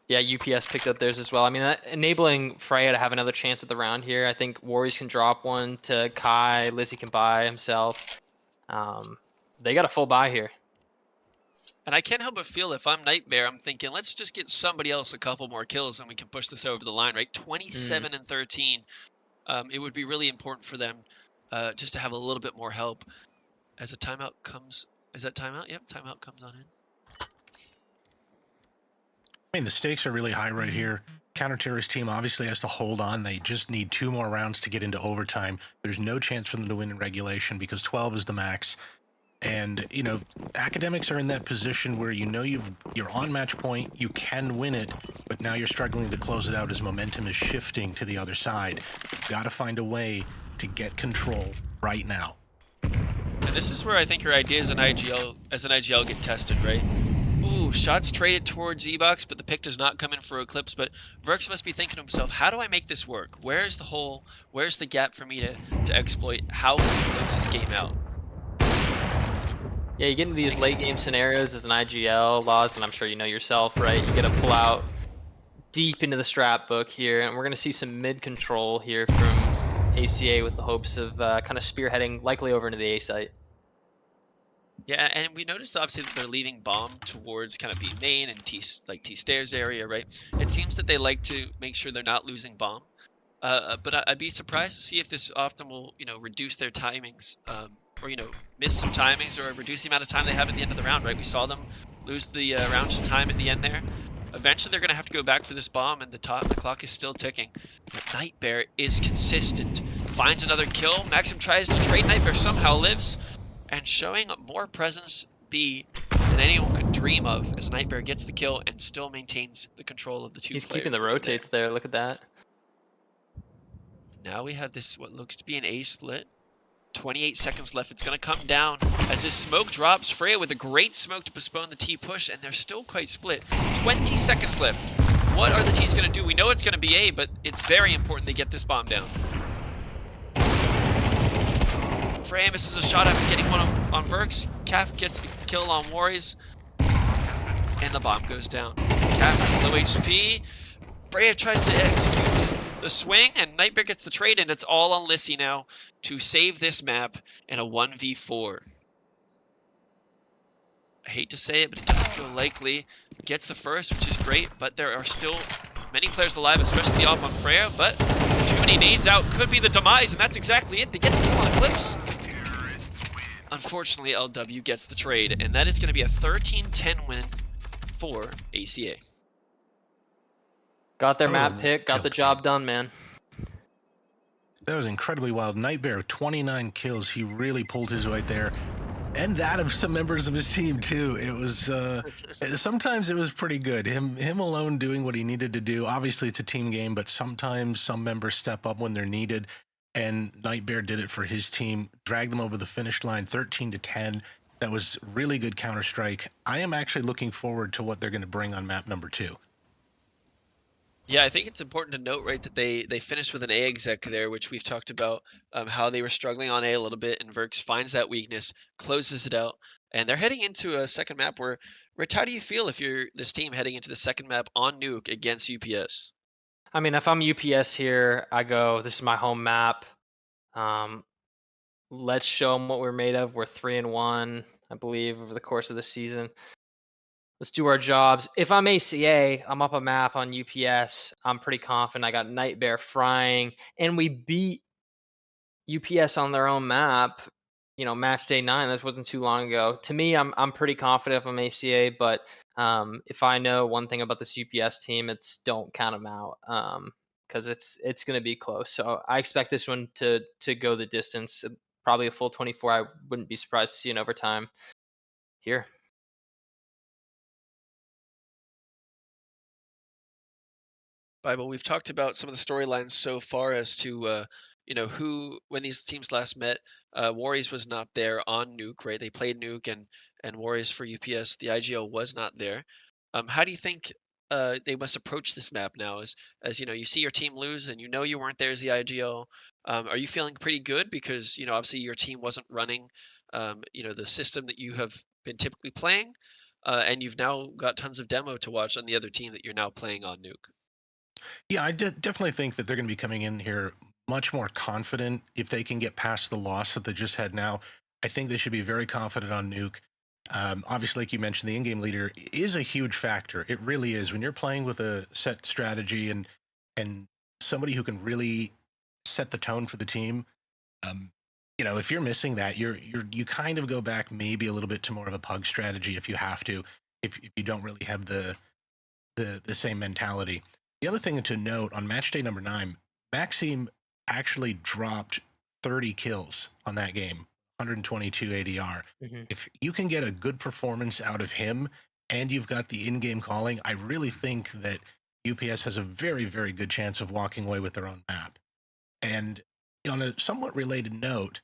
Yeah, UPS picked up theirs as well. I mean, enabling Freya to have another chance at the round here. I think Warriors can drop one to Kai. Lizzie can buy himself. They got a full buy here. And I can't help but feel, if I'm Nightbear, I'm thinking, let's just get somebody else a couple more kills and we can push this over the line, right? 27 and 13. It would be really important for them just to have a little bit more help as a timeout comes. Is that timeout? Yep, timeout comes on in. I mean, the stakes are really high right here. Counter-terrorist team obviously has to hold on. They just need 2 more rounds to get into overtime. There's no chance for them to win in regulation because 12 is the max. And, you know, academics are in that position where you know you're on match point, you can win it, but now you're struggling to close it out as momentum is shifting to the other side. You've got to find a way to get control right now. And this is where I think your ideas as an IGL get tested, right? Ooh, shots traded towards E-Box, but the pick does not come in for Eclipse. But Verx must be thinking to himself, how do I make this work? Where's the hole? Where's the gap for me to exploit? How can we close this game out? Yeah, you get into these late game scenarios as an IGL, Laws, and I'm sure you know yourself, right? You got to pull out deep into the strat book here, and we're going to see some mid control here from ACA with the hopes of kind of spearheading likely over into the A site. Yeah, and we noticed obviously that they're leaving bomb towards kind of B main and T stairs area, right? It seems that they like to make sure they're not losing bomb. But I'd be surprised to see if this often will, you know, reduce their timings, or, you know, miss some timings or reduce the amount of time they have at the end of the round, right? We saw them lose the round to time at the end there. Eventually, they're going to have to go back for this bomb, and the clock is still ticking. But Nightbear is consistent. Finds another kill. Maxim tries to trade. Nightbear somehow lives. And showing more presence B than anyone could dream of as Nightbear gets the kill and still maintains the control of the 2 He's players. keeping the rotates there. Look at that. Now we have this, what looks to be an A split. 28 seconds left. It's going to come down as this smoke drops. Freya with a great smoke to postpone the T push, and they're still quite split. 20 seconds left. What are the T's going to do? We know it's going to be A, but it's very important they get this bomb down. Freya misses a shot after getting one on Verx. Calf gets the kill on Warriors, and the bomb goes down. Calf low HP. Freya tries to execute the swing, and Nightbear gets the trade, and it's all on Lissy now to save this map in a 1v4. I hate to say it, but it doesn't feel likely. Gets the first, which is great, but there are still many players alive, especially the AWP on Freya, but too many nades out could be the demise, and that's exactly it. They get the kill on Eclipse. unfortunately, LW gets the trade, and that is going to be a 13-10 win for ACA. Got their That was a map pick, got the wild job game. done, man. That was incredibly wild. Nightbear, 29 kills. He really pulled his weight there. And that of some members of his team too. It was sometimes it was pretty good. Him alone doing what he needed to do. Obviously it's a team game, but sometimes some members step up when they're needed. And Nightbear did it for his team, dragged them over the finish line 13-10. That was really good Counter-Strike. I am actually looking forward to what they're going to bring on map number 2. Yeah, I think it's important to note, right, that they finished with an A exec there, which we've talked about how they were struggling on A a little bit, and Verx finds that weakness, closes it out, and they're heading into a second map where, Rich, how do you feel if you're this team heading into the second map on Nuke against UPS? I mean, if I'm UPS here, I go, this is my home map. Let's show them what we're made of. We're 3-1, I believe, over the course of the season. Let's do our jobs. If I'm ACA, I'm up a map on UPS. I'm pretty confident. I got Nightbear frying, and we beat UPS on their own map. Match day 9. That wasn't too long ago. To me, I'm pretty confident if I'm ACA. But if I know one thing about this UPS team, it's don't count them out, because it's going to be close. So I expect this one to go the distance. Probably a full 24. I wouldn't be surprised to see an overtime here. Bible, we've talked about some of the storylines so far as to when these teams last met. Warriors was not there on Nuke, right? They played Nuke and Warriors for UPS. The IGO was not there. How do you think they must approach this map now? As you see your team lose and you weren't there as the IGO. Are you feeling pretty good because obviously your team wasn't running the system that you have been typically playing, and you've now got tons of demo to watch on the other team that you're now playing on Nuke. Yeah, I definitely think that they're going to be coming in here much more confident if they can get past the loss that they just had now. I think they should be very confident on Nuke. Obviously, like you mentioned, the in-game leader is a huge factor. It really is. When you're playing with a set strategy and somebody who can really set the tone for the team, um, if you're missing that, you kind of go back maybe a little bit to more of a pug strategy if you have to, if you don't really have the same mentality. The other thing to note on match day number 9, Maxime actually dropped 30 kills on that game, 122 ADR. Mm-hmm. If you can get a good performance out of him and you've got the in-game calling, I really think that UPS has a very, very good chance of walking away with their own map. And on a somewhat related note,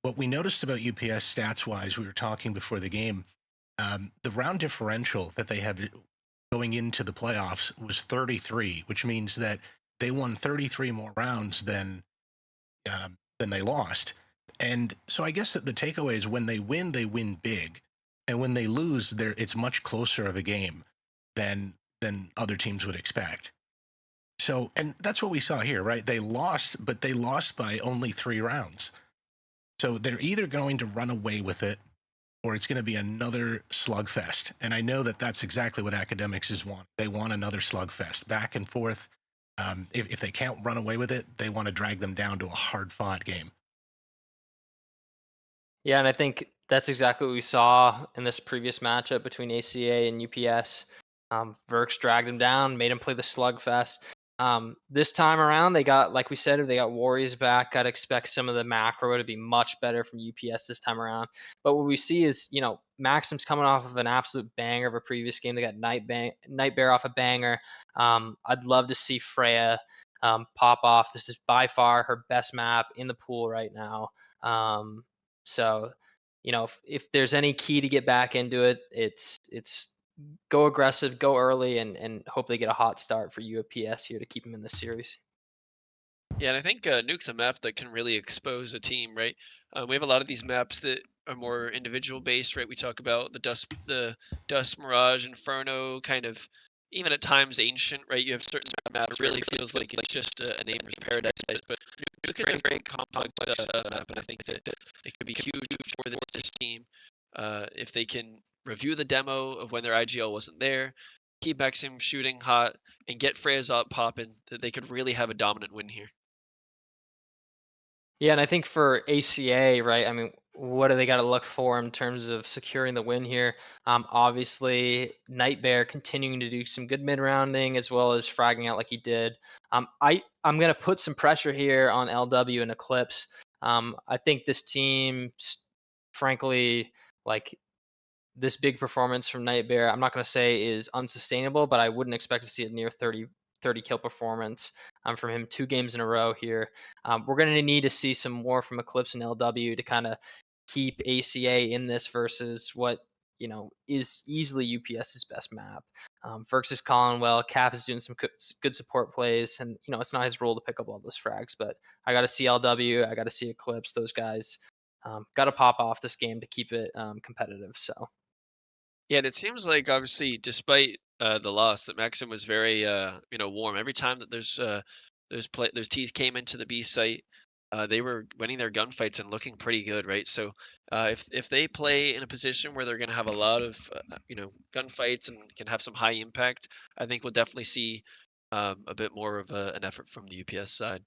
what we noticed about UPS stats-wise, we were talking before the game, the round differential that they have going into the playoffs was 33, which means that they won 33 more rounds than they lost. And so I guess that the takeaway is when they win big, and when they lose, it's much closer of a game than other teams would expect. So, and that's what we saw here, right? They lost, but they lost by only 3 rounds. So they're either going to run away with it or it's going to be another slugfest. And I know that that's exactly what academics is want. They want another slugfest, back and forth. If they can't run away with it, they want to drag them down to a hard-fought game. Yeah, and I think that's exactly what we saw in this previous matchup between ACA and UPS. Verx dragged him down, made him play the slugfest. This time around, they got, like we said, they got Warriors back. Got to expect some of the macro to be much better from UPS this time around. But what we see is, Maxim's coming off of an absolute banger of a previous game. They got Nightbear off a banger. I'd love to see Freya pop off. This is by far her best map in the pool right now. So, if there's any key to get back into it, it's go aggressive, go early, and hope they get a hot start for UPS here to keep them in this series. Yeah, and I think Nuke's a map that can really expose a team, right? We have a lot of these maps that are more individual based, right? We talk about the Dust, Mirage, Inferno, kind of even at times ancient, right? You have certain maps where it really feels like it's just a neighbor's paradise, but Nuke is a very complex map, and I think that it could be huge for this team if they can review the demo of when their IGL wasn't there, keep Maxim shooting hot, and get Freya's up popping. That they could really have a dominant win here. Yeah, and I think for ACA, right? I mean, what do they got to look for in terms of securing the win here? Obviously, Nightbear continuing to do some good mid rounding as well as fragging out like he did. I'm gonna put some pressure here on LW and Eclipse. I think this team, frankly, like this big performance from Nightbear, I'm not going to say is unsustainable, but I wouldn't expect to see a near 30 kill performance from him 2 games in a row here. We're going to need to see some more from Eclipse and LW to kind of keep ACA in this versus what is easily UPS's best map. Versus Collinwell, Calf is doing some good support plays, and it's not his role to pick up all those frags. But I got to see LW, I got to see Eclipse. Those guys got to pop off this game to keep it competitive. So. Yeah, and it seems like obviously, despite the loss, that Maxim was very warm. Every time that those T's came into the B site, they were winning their gunfights and looking pretty good, right? So if they play in a position where they're going to have a lot of gunfights and can have some high impact, I think we'll definitely see a bit more of an effort from the UPS side.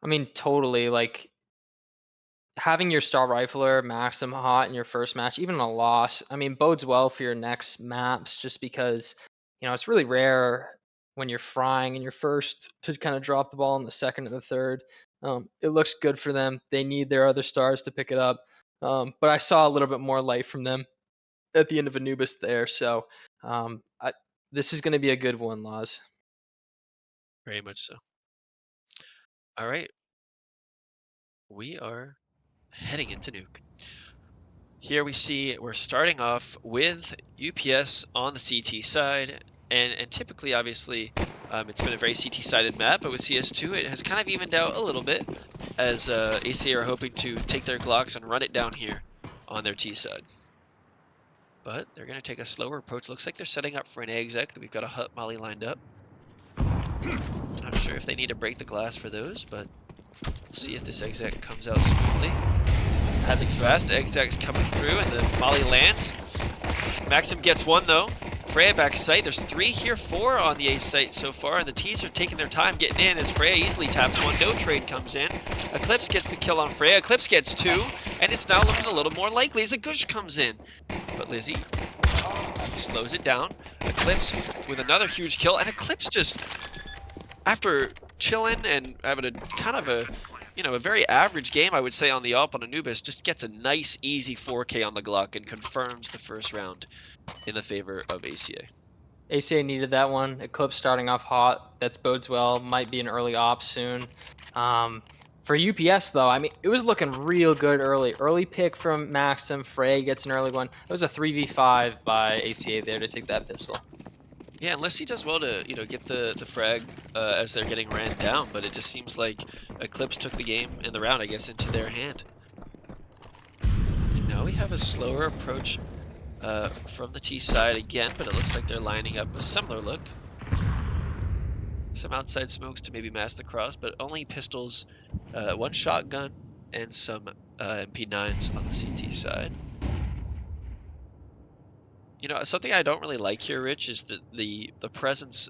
I mean, totally. Like having your star rifler Maxim hot in your first match, even a loss, I mean, bodes well for your next maps just because, it's really rare when you're frying in your first to kind of drop the ball in the second and the third. It looks good for them. They need their other stars to pick it up. But I saw a little bit more light from them at the end of Anubis there. So this is going to be a good one, Laws. Very much so. All right. We are heading into Nuke. Here we see we're starting off with UPS on the CT side, and typically, obviously, it's been a very CT-sided map, but with CS2, it has kind of evened out a little bit, as ACA are hoping to take their Glocks and run it down here on their T side. But they're going to take a slower approach. Looks like they're setting up for an exec, that we've got a hut molly lined up. Not sure if they need to break the glass for those, but we'll see if this exec comes out smoothly. As a fast exec's coming through, and the molly lands. Maxim gets one though. Freya back site. There's 3 here, 4 on the A site so far, and the T's are taking their time getting in as Freya easily taps one. No trade comes in. Eclipse gets the kill on Freya. Eclipse gets 2, and it's now looking a little more likely as a Gush comes in. But Lizzie slows it down. Eclipse with another huge kill, and Eclipse just, after chilling and having a kind of a very average game, I would say, on the AWP on Anubis, just gets a nice, easy 4K on the Glock and confirms the first round in the favor of ACA. ACA needed that one. Eclipse starting off hot. That bodes well. Might be an early op soon. For UPS, though, I mean, it was looking real good early. Early pick from Maxim. Frey gets an early one. It was a 3v5 by ACA there to take that pistol. Yeah, unless he does well to, get the frag as they're getting ran down, but it just seems like Eclipse took the game and the round, I guess, into their hand. And now we have a slower approach from the T side again, but it looks like they're lining up a similar look. Some outside smokes to maybe mask the cross, but only pistols, 1 shotgun, and some MP9s on the CT side. Something I don't really like here, Rich, is that the presence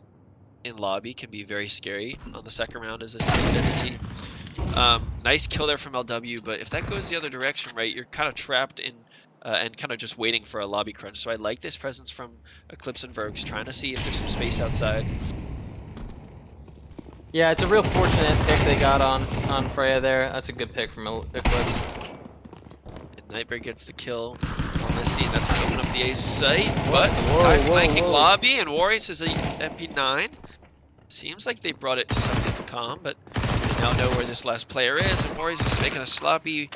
in lobby can be very scary on the second round as a team. Nice kill there from LW, but if that goes the other direction, right, you're kind of trapped in and kind of just waiting for a lobby crunch. So I like this presence from Eclipse and Vergs, trying to see if there's some space outside. Yeah, it's a real fortunate pick they got on Freya there. That's a good pick from Eclipse. And Nightbear gets the kill on this scene. That's going to open up the A site, but flanking lobby, and Warriors is a MP9. Seems like they brought it to something calm, but they now know where this last player is, and Warriors is making a sloppy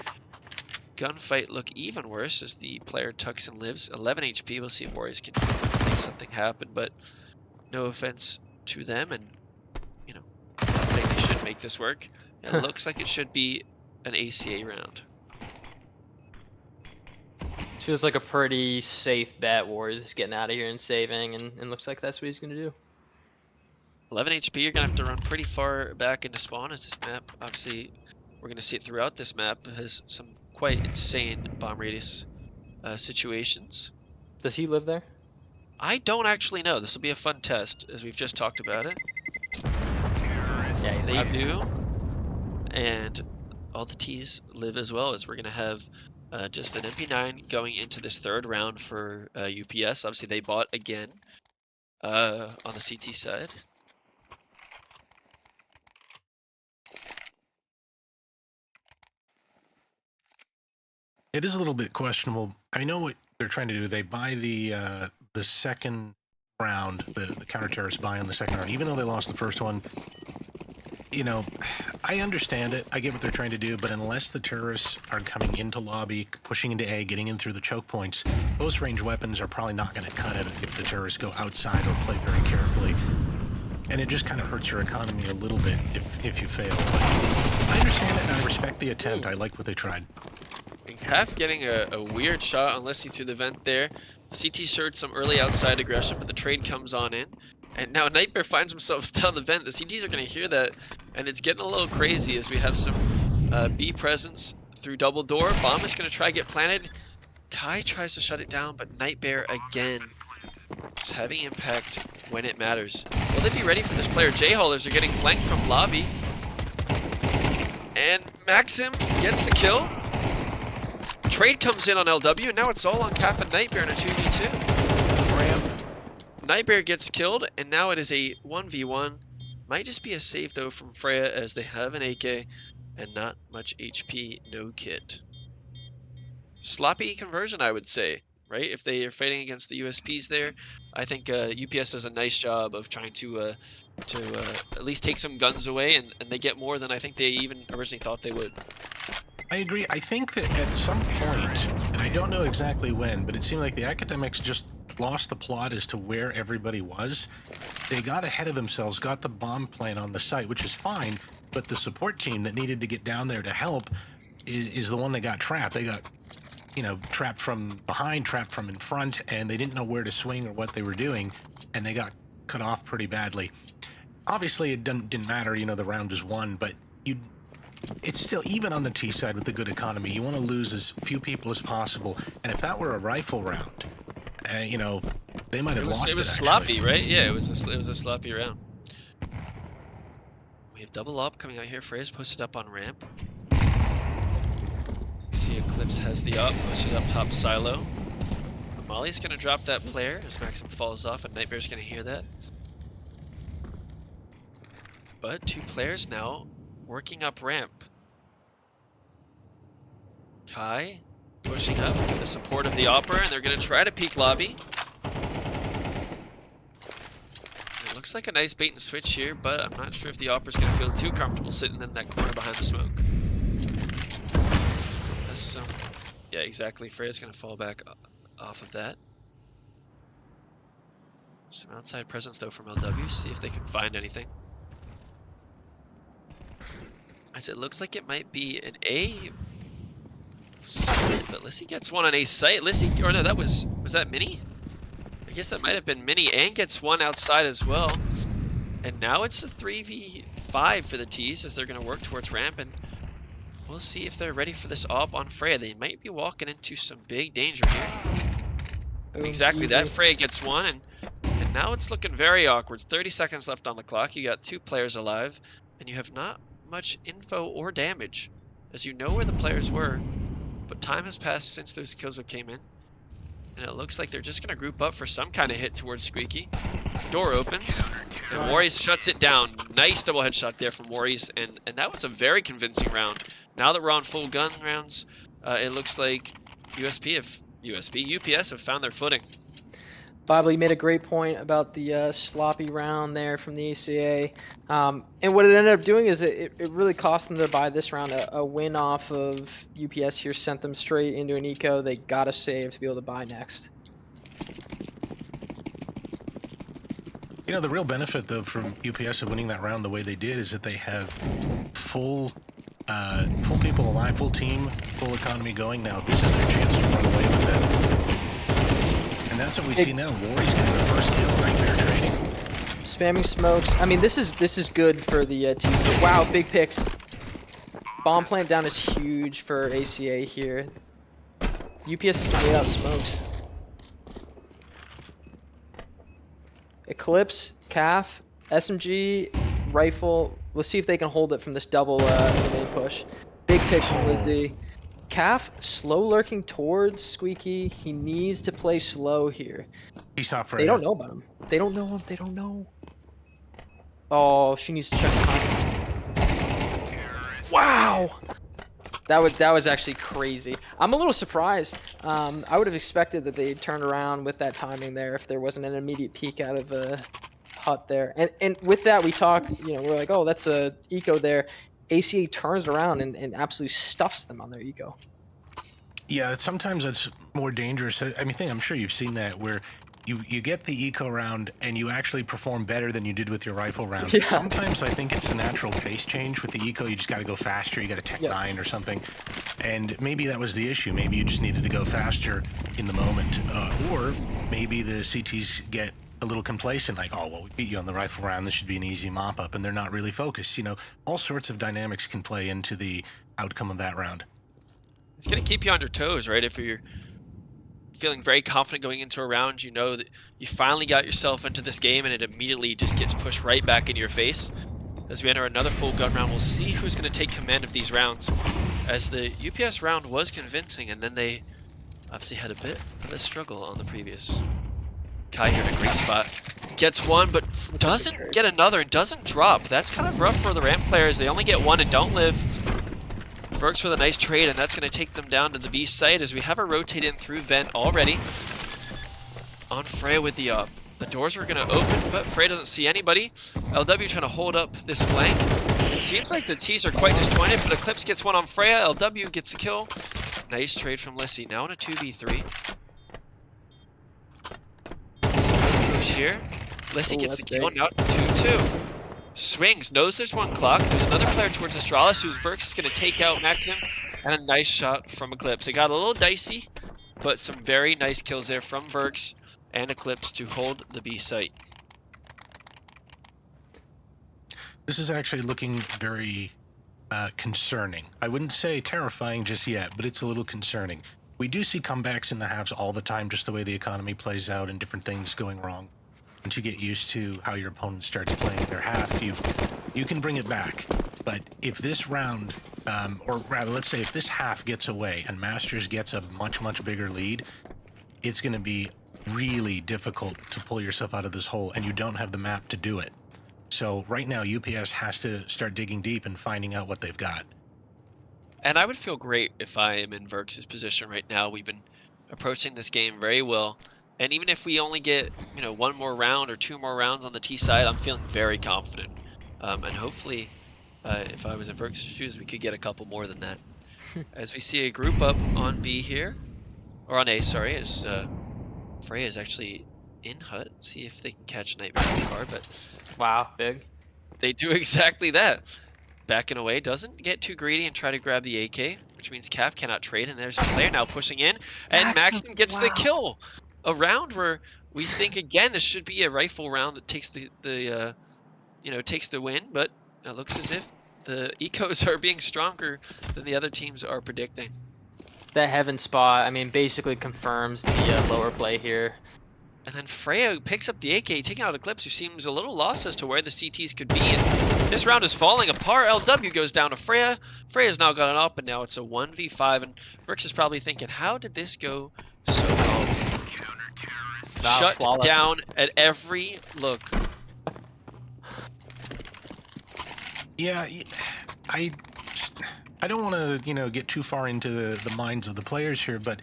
gunfight look even worse as the player tucks and lives. 11 HP. We'll see if Warriors can make something happen, but no offense to them, and I'm not saying they should make this work. It looks like it should be an ACA round. Feels like a pretty safe bet. Warriors is getting out of here and saving, and looks like that's what he's going to do. 11 HP, you're going to have to run pretty far back into spawn as this map, obviously, we're going to see it throughout this map, has some quite insane bomb radius situations. Does he live there? I don't actually know. This will be a fun test, as we've just talked about it. Yeah, they do. And all the T's live as well, as we're going to have just an MP9 going into this third round for UPS. Obviously, they bought again on the CT side. It is a little bit questionable. I know what they're trying to do. They buy the second round, the counter-terrorist buy on the second round, even though they lost the first one. You know, I understand it. I get what they're trying to do, but unless the terrorists are coming into lobby, pushing into A, getting in through the choke points, those range weapons are probably not going to cut it if the terrorists go outside or play very carefully. And it just kind of hurts your economy a little bit if you fail. But I understand it and I respect the attempt. I like what they tried. And Calf getting a weird shot on Leslie through the vent there. CT showed some early outside aggression, but the trade comes on in. And now Nightmare finds himself down the vent. The CTs are going to hear that, and it's getting a little crazy as we have some B presence through double door. Bomb is going to try to get planted. Kai tries to shut it down, but Nightmare again is having impact when it matters. Will they be ready for this player? J-Haulers are getting flanked from lobby. And Maxim gets the kill. Trade comes in on LW, and now it's all on Calf and Nightmare in a 2v2. Ramp. Nightmare gets killed, and now it is a 1v1. Might just be a save, though, from Freya, as they have an AK and not much HP, no kit. Sloppy conversion, I would say, right? If they are fighting against the USPs there, I think UPS does a nice job of trying to at least take some guns away, and they get more than I think they even originally thought they would. I agree. I think that at some point, and I don't know exactly when, but it seemed like the academics just lost the plot as to where everybody was. They got ahead of themselves, got the bomb plant on the site, which is fine, but the support team that needed to get down there to help is the one that got trapped. They got, you know, trapped from behind, trapped from in front, and they didn't know where to swing or what they were doing, and they got cut off pretty badly. Obviously, it didn't matter, you know, the round is won, but it's still, even on the T side with the good economy, you want to lose as few people as possible. And if that were a rifle round, you know, they might have lost it. It was sloppy, right? Yeah, it was a sloppy round. We have double up coming out here. Freya's posted up on ramp. You see Eclipse has the up, posted up top silo. Molly's going to drop that player as Maxim falls off, and Nightmare's going to hear that. But two players now working up ramp. Kai pushing up with the support of the Opera, and they're going to try to peek lobby. It looks like a nice bait and switch here, but I'm not sure if the Opera's going to feel too comfortable sitting in that corner behind the smoke. That's some... Yeah, exactly. Freya's going to fall back off of that. Some outside presence, though, from LW. See if they can find anything. As it looks like it might be an A split, but Lissy gets one on A site. Lissy, or no, was that Mini? I guess that might have been Mini, and gets one outside as well. And now it's a 3v5 for the T's as they're going to work towards ramp, and we'll see if they're ready for this op on Freya. They might be walking into some big danger here. Exactly, that Freya gets one, and now it's looking very awkward. 30 seconds left on the clock. You got two players alive, and you have not much info or damage, as you know where the players were, but time has passed since those kills came in, and it looks like they're just going to group up for some kind of hit towards Squeaky. Door opens, and Warries shuts it down. Nice double headshot there from Warries, and that was a very convincing round. Now that we're on full gun rounds, it looks like UPS have found their footing. Bible, you made a great point about the sloppy round there from the ACA. And what it ended up doing is it really cost them to buy this round. A win off of UPS here sent them straight into an eco. They got a save to be able to buy next. You know, the real benefit, though, from UPS of winning that round the way they did is that they have full people alive, full team, full economy going now. This is their chance to run away with that. And that's what we see now. Warriors getting the first kill, Nightmare trading. Spamming smokes. I mean, this is good for the TC. Wow, big picks. Bomb plant down is huge for ACA here. UPS is laid out smokes. Eclipse, Calf, SMG, rifle. Let's see if they can hold it from this double main push. Big pick from Lizzie. Calf slow lurking towards Squeaky. He needs to play slow here. He saw Freya. They don't know about him. They don't know him. They don't know. Oh, she needs to check time. Wow. That was actually crazy. I'm a little surprised. I would have expected that they turned around with that timing there if there wasn't an immediate peek out of a hut there. And with that, we talk. We're like, oh, that's a eco there. ACA turns around and absolutely stuffs them on their eco. Yeah, sometimes it's more dangerous. I mean, I'm sure you've seen that where you get the eco round and you actually perform better than you did with your rifle round. Yeah. Sometimes I think it's a natural pace change with the eco. You just got to go faster. You got to tech 9 or something. And maybe that was the issue. Maybe you just needed to go faster in the moment. Or maybe the CTs get a little complacent, like, oh, well, we beat you on the rifle round. This should be an easy mop up. And they're not really focused. All sorts of dynamics can play into the outcome of that round. It's going to keep you on your toes, right? If you're feeling very confident going into a round, you know that you finally got yourself into this game and it immediately just gets pushed right back in your face. As we enter another full gun round, we'll see who's going to take command of these rounds. As the UPS round was convincing, and then they obviously had a bit of a struggle on the previous. Kai here in a great spot. Gets one, but doesn't get another and doesn't drop. That's kind of rough for the ramp players. They only get one and don't live. Works with a nice trade, and that's going to take them down to the B site as we have her rotate in through vent already. On Freya with the up. The doors are going to open, but Freya doesn't see anybody. LW trying to hold up this flank. It seems like the T's are quite disjointed, but Eclipse gets one on Freya. LW gets the kill. Nice trade from Lissy. Now in a 2v3. Push here. Lissy gets the kill. Now it's 2-2. Swings, knows there's one clock. There's another player towards Astralis whose Verx is going to take out Maxim. And a nice shot from Eclipse. It got a little dicey, but some very nice kills there from Verx and Eclipse to hold the B site. This is actually looking very concerning. I wouldn't say terrifying just yet, but it's a little concerning. We do see comebacks in the halves all the time, just the way the economy plays out and different things going wrong. Once you get used to how your opponent starts playing their half, you can bring it back. But if this round, or rather, let's say if this half gets away and Masters gets a much, much bigger lead, it's going to be really difficult to pull yourself out of this hole, and you don't have the map to do it. So right now, UPS has to start digging deep and finding out what they've got. And I would feel great if I am in Verx's position right now. We've been approaching this game very well. And even if we only get, one more round or 2 more rounds on the T side, I'm feeling very confident. And hopefully, if I was in Verx's shoes, we could get a couple more than that. As we see a group up on B here, or on A, sorry, as Freya is actually in hut. See if they can catch Nightmare in the car, but wow, big. They do exactly that. Backing away, doesn't get too greedy and try to grab the AK, which means Calf cannot trade, and there's a player now pushing in, and Maxim gets the kill. A round where we think again this should be a rifle round that takes takes the win, but it looks as if the ecos are being stronger than the other teams are predicting. That heaven spot, I mean, basically confirms the lower play here. And then Freya picks up the AK, taking out Eclipse, who seems a little lost as to where the CTs could be. And this round is falling apart. LW goes down to Freya. Freya's now got it up, and now it's a 1v5. And Verx is probably thinking, how did this go so wrong? Shut down at every look. Yeah, I don't want to, get too far into the minds of the players here, but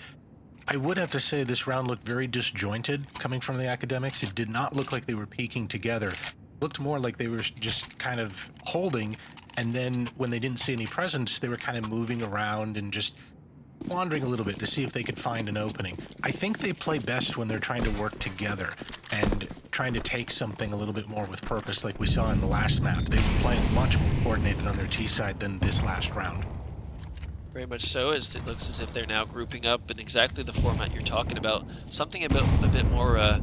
I would have to say this round looked very disjointed coming from the academics. It did not look like they were peaking together. It looked more like they were just kind of holding, and then when they didn't see any presence, they were kind of moving around and just wandering a little bit to see if they could find an opening. I think they play best when they're trying to work together and trying to take something a little bit more with purpose, like we saw in the last map. They were playing much more coordinated on their T side than this last round. Very much so, as it looks as if they're now grouping up in exactly the format you're talking about. Something a bit more,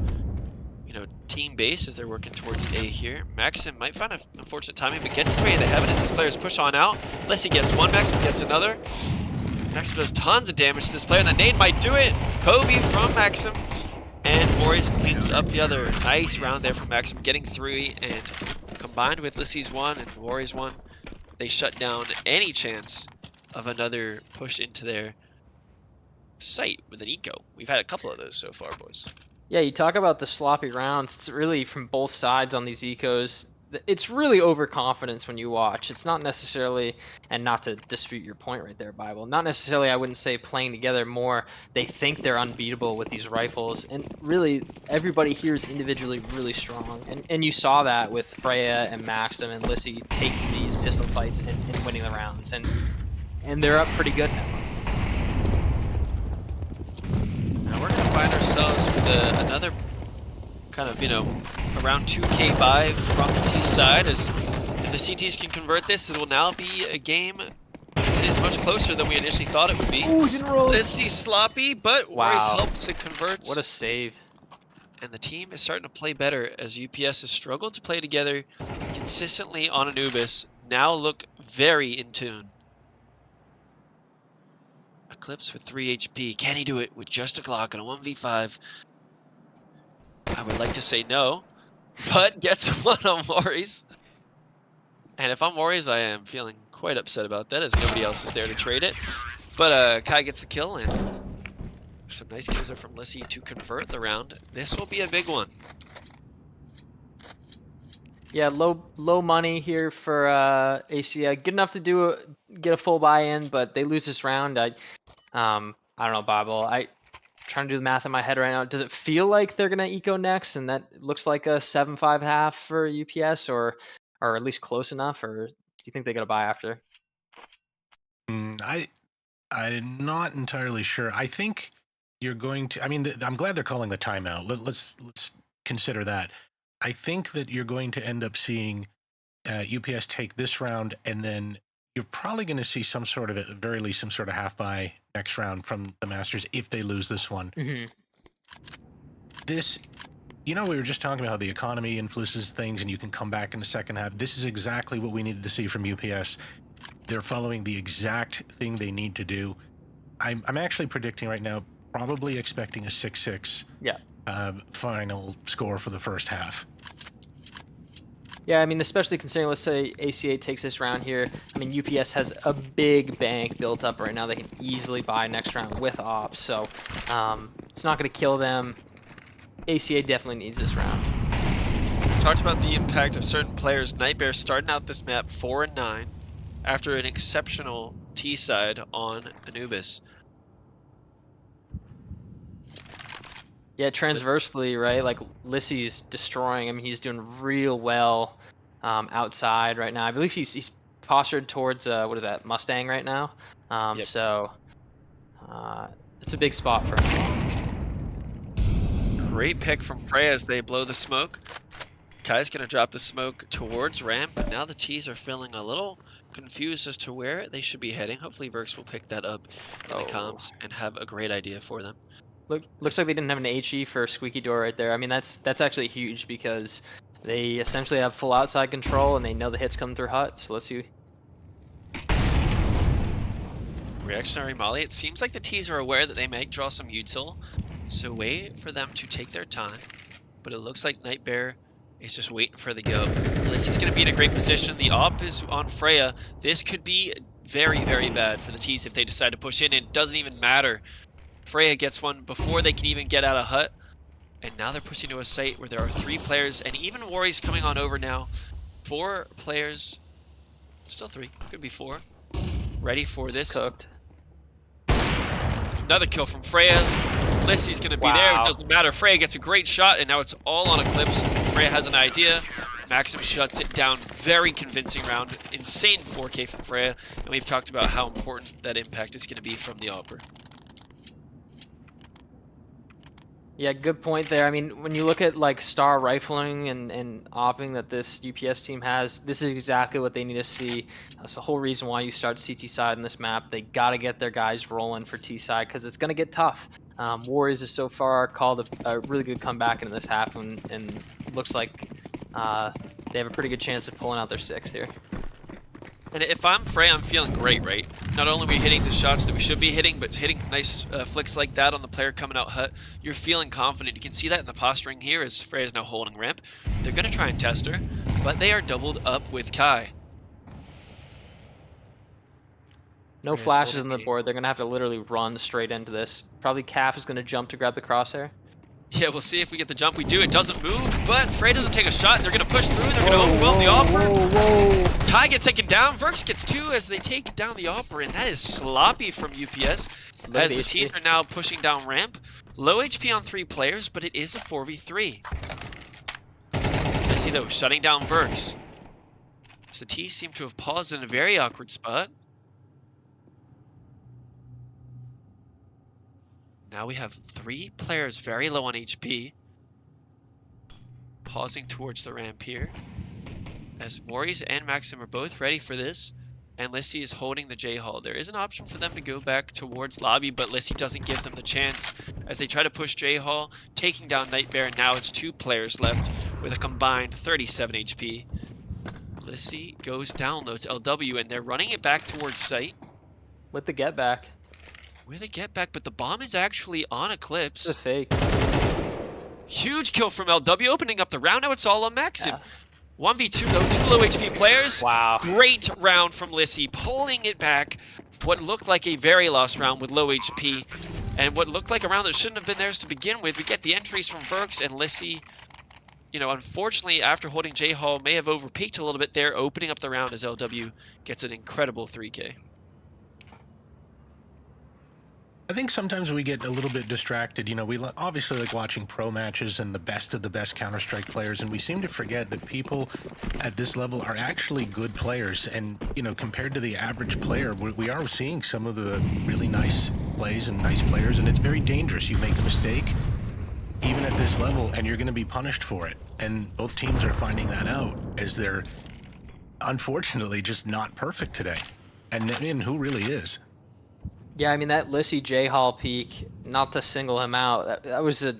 team-based as they're working towards A here. Maxim might find an unfortunate timing, but gets his way into heaven as these players push on out. Leslie gets one, Maxim gets another. Maxim does tons of damage to this player, and that nade might do it. Kobe from Maxim, and Warriors cleans up the other. Nice round there from Maxim, getting 3, and combined with Lissy's 1 and Warriors 1, they shut down any chance of another push into their site with an eco. We've had a couple of those so far, boys. Yeah, you talk about the sloppy rounds. It's really from both sides on these ecos. It's really overconfidence when you watch. It's not necessarily, and not to dispute your point right there, Bible, not necessarily, I wouldn't say playing together more. They think they're unbeatable with these rifles. And really, everybody here is individually really strong. And you saw that with Freya and Maxim and Lissy taking these pistol fights and winning the rounds. And they're up pretty good now. Now we're going to find ourselves with another kind of, around 2K buy from the T side. As if the CTs can convert this, it will now be a game that is much closer than we initially thought it would be. Ooh, didn't roll. Let's see sloppy, but Wow. Warriors helps, it converts. What a save. And the team is starting to play better as UPS has struggled to play together consistently on Anubis. Now look very in tune. Eclipse with 3 HP. Can he do it with just a Glock and a 1v5? I would like to say no, but gets one on Warriors. And if I'm Warriors, I am feeling quite upset about that as nobody else is there to trade it. But Kai gets the kill, and some nice kills are from Lissy to convert the round. This will be a big one. Yeah, low money here for ACA. Good enough to get a full buy-in, but they lose this round. I don't know, Bible. I trying to do the math in my head right now. Does it feel like they're gonna eco next, and that looks like a 7-5 half for UPS, or at least close enough, or do you think they got a buy after? I'm not entirely sure. I think you're going to. I mean, I'm glad they're calling the timeout. Let's consider that. I think that you're going to end up seeing UPS take this round, and then you're probably going to see some sort of, at the very least, some sort of half buy next round from the Masters if they lose this one. Mm-hmm. This, we were just talking about how the economy influences things, and you can come back in the second half. This is exactly what we needed to see from UPS. They're following the exact thing they need to do. I'm actually predicting right now, probably expecting a 6-6 final score for the first half. Yeah, I mean, especially considering, let's say ACA takes this round here. I mean, UPS has a big bank built up right now. They can easily buy next round with ops, so it's not going to kill them. ACA definitely needs this round. We talked about the impact of certain players. Nightbear starting out this map 4-9 after an exceptional T side on Anubis. Yeah, transversely, right? Like Lissy's destroying. I mean, he's doing real well outside right now. I believe he's postured towards what is that, Mustang right now. Yep. So it's a big spot for him. Great pick from Freya as they blow the smoke. Kai's gonna drop the smoke towards ramp, but now the T's are feeling a little confused as to where they should be heading. Hopefully Verx will pick that up in the comms and have a great idea for them. Looks like they didn't have an HE for Squeaky Door right there. I mean, that's actually huge because they essentially have full outside control and they know the hits come through hut. So let's see. Reactionary Molly. It seems like the T's are aware that they might draw some util, so wait for them to take their time. But it looks like Nightbear is just waiting for the go. Lissy's going to be in a great position. The op is on Freya. This could be very, very bad for the T's if they decide to push in. It doesn't even matter. Freya gets one before they can even get out of hut. And now they're pushing to a site where there are 3 players, and even Warriors coming on over now. 4 players, still 3, could be 4, ready for this. Cooked. Another kill from Freya. Lissy's going to be there. It doesn't matter. Freya gets a great shot, and now it's all on Eclipse. Freya has an idea. Maxim shuts it down. Very convincing round. Insane 4K from Freya. And we've talked about how important that impact is going to be from the Opera. Yeah, good point there. I mean, when you look at like star rifling and opping that this UPS team has, this is exactly what they need to see. That's the whole reason why you start CT side in this map. They got to get their guys rolling for T side because it's going to get tough. Warriors has so far called a really good comeback into this half, and looks like they have a pretty good chance of pulling out their 6th here. And if I'm Frey, I'm feeling great, right? Not only are we hitting the shots that we should be hitting, but hitting nice flicks like that on the player coming out hut, you're feeling confident. You can see that in the posturing here as Frey is now holding ramp. They're going to try and test her, but they are doubled up with Kai. No Freya's flashes holding on the the board. They're going to have to literally run straight into this. Probably Calf is going to jump to grab the crosshair. Yeah, we'll see if we get the jump. We do. It doesn't move, but Frey doesn't take a shot, and they're going to push through. They're going to overwhelm the Opera. Whoa. Kai gets taken down. Verks gets 2 as they take down the Opera, and that is sloppy from UPS Look at as the HP. Ts are now pushing down ramp. Low HP on 3 players, but it is a 4v3. Let's see, though, shutting down Verks. So the Ts seem to have paused in a very awkward spot. Now we have 3 players very low on HP. Pausing towards the ramp here. As Maurice and Maxim are both ready for this. And Lissy is holding the J-Hall. There is an option for them to go back towards lobby, but Lissy doesn't give them the chance as they try to push J-Hall, taking down Nightbear. Now it's 2 players left with a combined 37 HP. Lissy goes down though to LW, and they're running it back towards site. With the get back. Where they get back, but the bomb is actually on Eclipse. It's a fake. Huge kill from LW, opening up the round. Now it's all on Maxim. Yeah. 1v2 though, 2 low HP players. Wow. Great round from Lissy, pulling it back. What looked like a very lost round with low HP, and what looked like a round that shouldn't have been theirs to begin with. We get the entries from Verks and Lissy. You know, unfortunately, after holding J-Hall, may have overpeaked a little bit there, opening up the round as LW gets an incredible 3K. I think sometimes we get a little bit distracted. You know, we obviously like watching pro matches and the best of the best Counter-Strike players, and we seem to forget that people at this level are actually good players. And, you know, compared to the average player, we are seeing some of the really nice plays and nice players, and it's very dangerous. You make a mistake, even at this level, and you're going to be punished for it. And both teams are finding that out as they're, unfortunately, just not perfect today. And who really is? Yeah, I mean, that Lissy J-Hall peak, not to single him out, that was a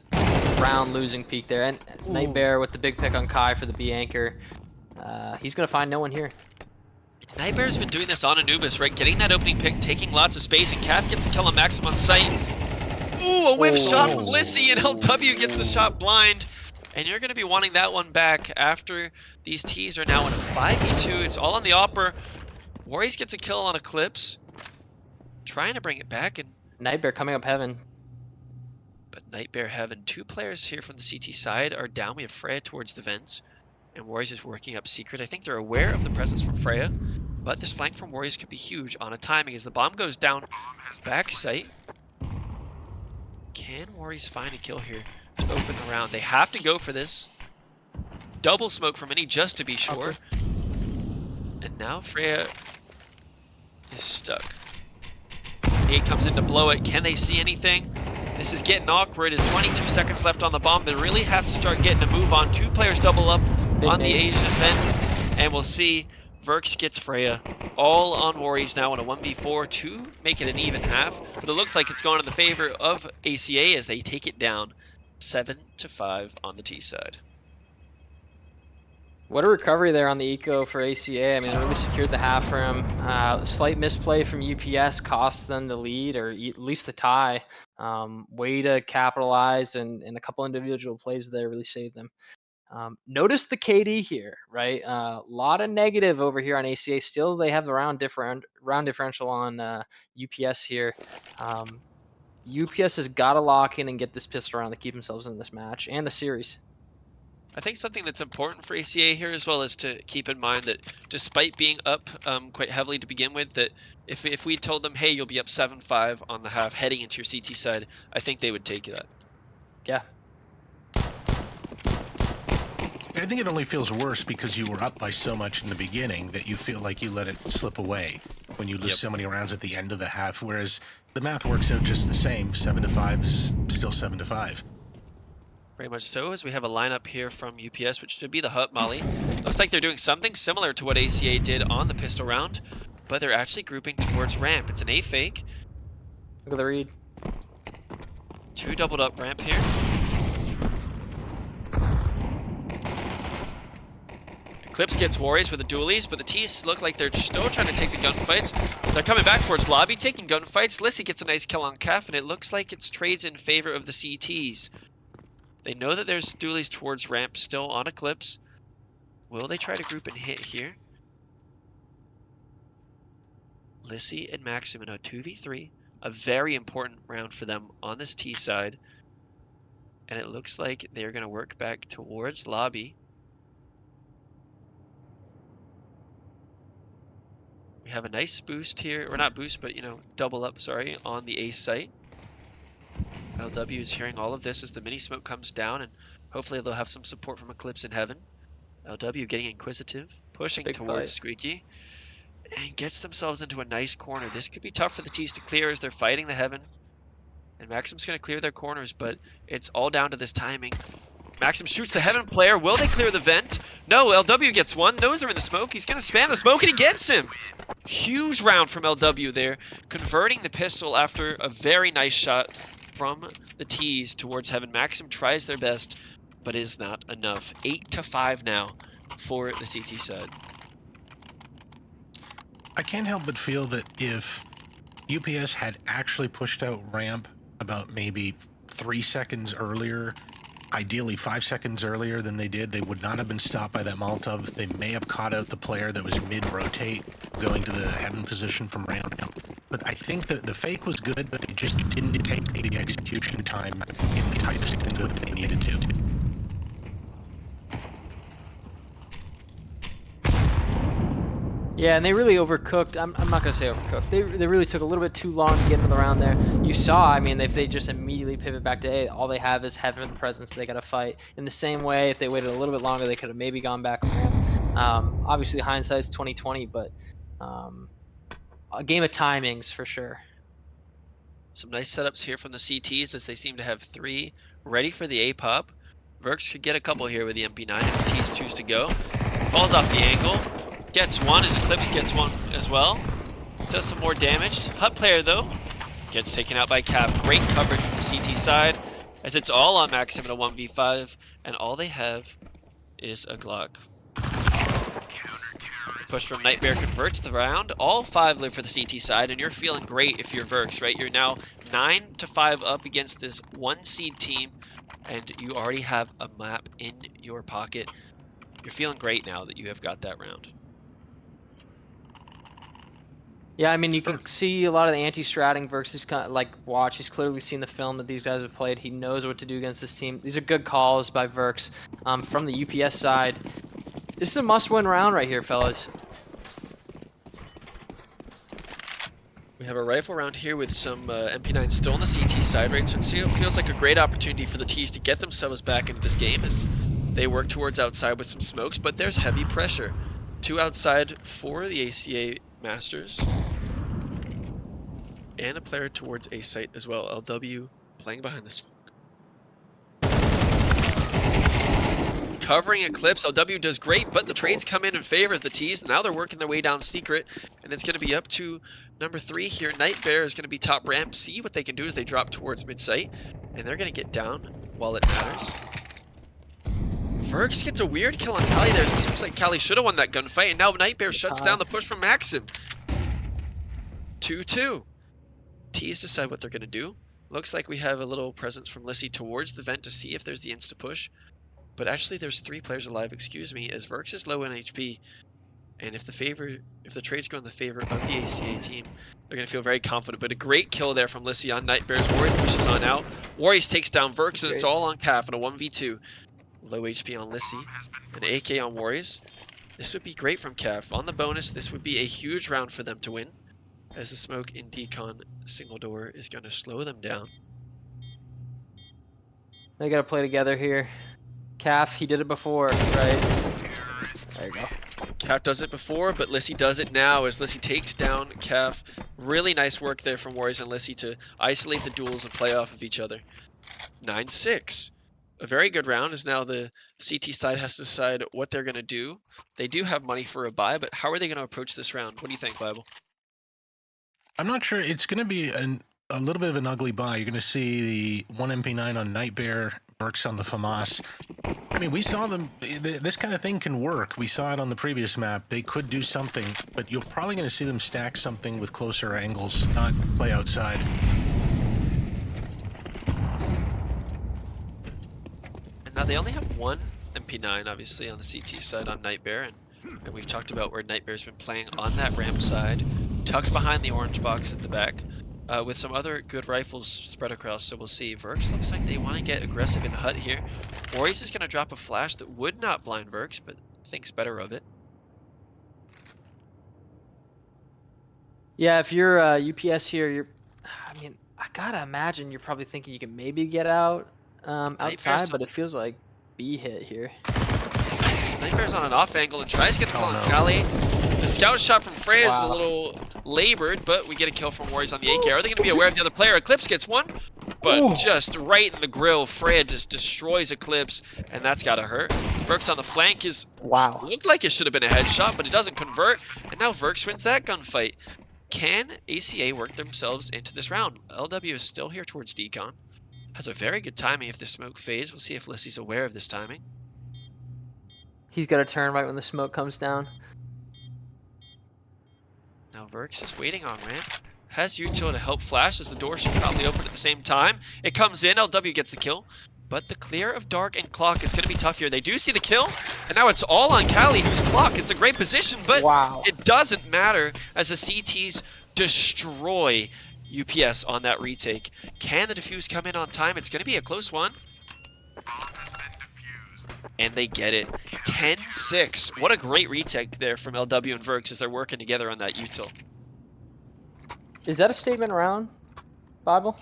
round losing peak there. And Nightbear with the big pick on Kai for the B anchor. He's going to find no one here. Nightbear's been doing this on Anubis, right? Getting that opening pick, taking lots of space, and Calf gets the kill on Maxim on site. Ooh, a whiff shot from Lissy, and LW gets the shot blind. And you're going to be wanting that one back after these Ts are now in a 5v2. It's all on the Opera. Warriors gets a kill on Eclipse. Trying to bring it back, and Nightbear coming up heaven. but Nightbear Heaven, 2 players here from the CT side are down. We have Freya towards the vents, and Warriors is working up secret. I think they're aware of the presence from Freya, but this flank from Warriors could be huge on a timing as the bomb goes down back site. Can Warriors find a kill here to open the round? They have to go for this. Double smoke from Mini just to be sure. And now Freya is stuck. 8 comes in to blow it. Can they see anything? This is getting awkward. There's 22 seconds left on the bomb. They really have to start getting a move on. 2 players double up on the Asian vent. And we'll see Verks gets Freya. All on Warriors now in a 1v4 to make it an even half. But it looks like it's going in the favor of ACA as they take it down 7-5 on the T side. What a recovery there on the eco for ACA. I mean, it really secured the half for him. Slight misplay from UPS cost them the lead, or at least the tie. Way to capitalize, and a couple individual plays there really saved them. Notice the KD here, right? A lot of negative over here on ACA. Still, they have the round differential on UPS here. UPS has got to lock in and get this pistol round to keep themselves in this match and the series. I think something that's important for ACA here as well is to keep in mind that despite being up quite heavily to begin with, that if we told them, hey, you'll be up 7-5 on the half heading into your CT side, I think they would take that. Yeah. I think it only feels worse because you were up by so much in the beginning that you feel like you let it slip away when you lose so many rounds at the end of the half, whereas the math works out just the same. 7-5 is still 7-5. Very much so, as we have a lineup here from UPS, which should be the Hut Molly. Looks like they're doing something similar to what ACA did on the pistol round, but they're actually grouping towards ramp. It's an A fake. Look at the read. 2 doubled up ramp here. Eclipse gets Warriors with the dualies, but the T's look like they're still trying to take the gunfights. They're coming back towards lobby, taking gunfights. Lissy gets a nice kill on Calf, and it looks like it's trades in favor of the CTs. They know that there's dualies towards ramp still on Eclipse. Will they try to group and hit here? Lissy and Maxim in a 2v3, a very important round for them on this T side. And it looks like they're going to work back towards lobby. We have a nice boost here, or not boost, but, you know, double up, sorry, on the A site. LW is hearing all of this as the mini smoke comes down, and hopefully they'll have some support from Eclipse in heaven. LW getting inquisitive, pushing Big towards fight. Squeaky, and gets themselves into a nice corner. This could be tough for the T's to clear as they're fighting the heaven. And Maxim's going to clear their corners, but it's all down to this timing. Maxim shoots the heaven player. Will they clear the vent? No, LW gets one. Knows they're in the smoke. He's going to spam the smoke, and he gets him. Huge round from LW there, converting the pistol after a very nice shot from the T's towards heaven. Maxim tries their best, but is not enough. 8-5 now for the CT side. I can't help but feel that if UPS had actually pushed out ramp about maybe 3 seconds earlier, ideally 5 seconds earlier than they did, they would not have been stopped by that Molotov. They may have caught out the player that was mid-rotate going to the heaven position from ramp. But I think that the fake was good, but they just didn't take the execution time in the tightest window that they needed to. Yeah, and they really overcooked. I'm not going to say overcooked. They really took a little bit too long to get into the round there. You saw, I mean, if they just immediately pivot back to A, all they have is heaven presence they got to fight. In the same way, if they waited a little bit longer, they could have maybe gone back ramp. Obviously, hindsight's 2020, but a game of timings for sure. Some nice setups here from the CTs as they seem to have 3 ready for the A-pop. Verks could get a couple here with the MP9 if the T's choose to go. Falls off the angle. Gets one as Eclipse gets one as well. Does some more damage. Hut player, though, gets taken out by Cav. Great coverage from the CT side as it's all on Maxim in a 1v5, and all they have is a Glock. Push from Nightmare converts the round. All 5 live for the CT side, and you're feeling great if you're Verks, right? You're now 9-5 up against this 1-seed team, and you already have a map in your pocket. You're feeling great now that you have got that round. Yeah, I mean, you can see a lot of the anti-stratting versus kind of like watch. He's clearly seen the film that these guys have played. He knows what to do against this team. These are good calls by Verks. From the UPS side, this is a must-win round right here, fellas. We have a rifle round here with some MP9 still on the CT side, right? So it feels like a great opportunity for the T's to get themselves back into this game as they work towards outside with some smokes, but there's heavy pressure. 2 outside for the ACA Masters. And a player towards A site as well. LW playing behind the smoke. Covering Eclipse. LW does great, but the trades come in favor of the T's. Now they're working their way down secret, and it's going to be up to number 3 here. Nightbear is going to be top ramp. See what they can do as they drop towards mid-site, and they're going to get down while it matters. Verks gets a weird kill on Kali there. It seems like Kali should have won that gunfight, and now Nightbear shuts down the push from Maxim. 2-2. T's decide what they're going to do. Looks like we have a little presence from Lissy towards the vent to see if there's the insta-push. But actually there's 3 players alive, excuse me, as Verks is low in HP. And if the trades go in the favor of the ACA team, they're going to feel very confident. But a great kill there from Lissy on Nightbear's. Warrior pushes on out. Warriors takes down Verks, and it's all on Calf in a 1v2. Low HP on Lissy, and AK on Warriors. This would be great from Calf. On the bonus, this would be a huge round for them to win, as the smoke in Decon single door is going to slow them down. They got to play together here. Calf, he did it before, right? There you go. Calf does it before, but Lissy does it now as Lissy takes down Calf. Really nice work there from Warriors and Lissy to isolate the duels and play off of each other. 9-6. A very good round as now the CT side has to decide what they're going to do. They do have money for a buy, but how are they going to approach this round? What do you think, Bible? I'm not sure. It's going to be a little bit of an ugly buy. You're going to see the 1 MP9 on Nightbear, Verks on the FAMAS. I mean, we saw them. This kind of thing can work. We saw it on the previous map. They could do something, but you're probably going to see them stack something with closer angles, not play outside. And now they only have 1 MP9, obviously, on the CT side on Nightbear, and we've talked about where Nightbear's been playing on that ramp side tucked behind the orange box at the back, with some other good rifles spread across. So we'll see. Verks looks like they want to get aggressive in Hut here. Warriors is going to drop a flash that would not blind Verks, but thinks better of it. Yeah, if you're UPS here, I mean, I gotta imagine you're probably thinking you can maybe get out outside, but it feels like B hit here. Nightmare's on an off angle and tries to get the call on Cali. The scout shot from Frey is a little labored, but we get a kill from Warriors on the AK. Are they going to be aware of the other player? Eclipse gets one, but just right in the grill. Freya just destroys Eclipse, and that's got to hurt. Verks on the flank looked like it should have been a headshot, but it doesn't convert, and now Verks wins that gunfight. Can ACA work themselves into this round? LW is still here towards Decon. Has a very good timing if the smoke fades. We'll see if Lissy's aware of this timing. He's got to turn right when the smoke comes down. Now Verks is waiting on ramp. Has util to help flash as the door should probably open at the same time. It comes in, LW gets the kill. But the clear of Dark and Clock is going to be tough here. They do see the kill, and now it's all on Cali, who's Clock. It's a great position, but it doesn't matter as the CTs destroy UPS on that retake. Can the defuse come in on time? It's going to be a close one. And they get it. 10-6. What a great retake there from LW and Verks as they're working together on that util. Is that a statement round, Bible?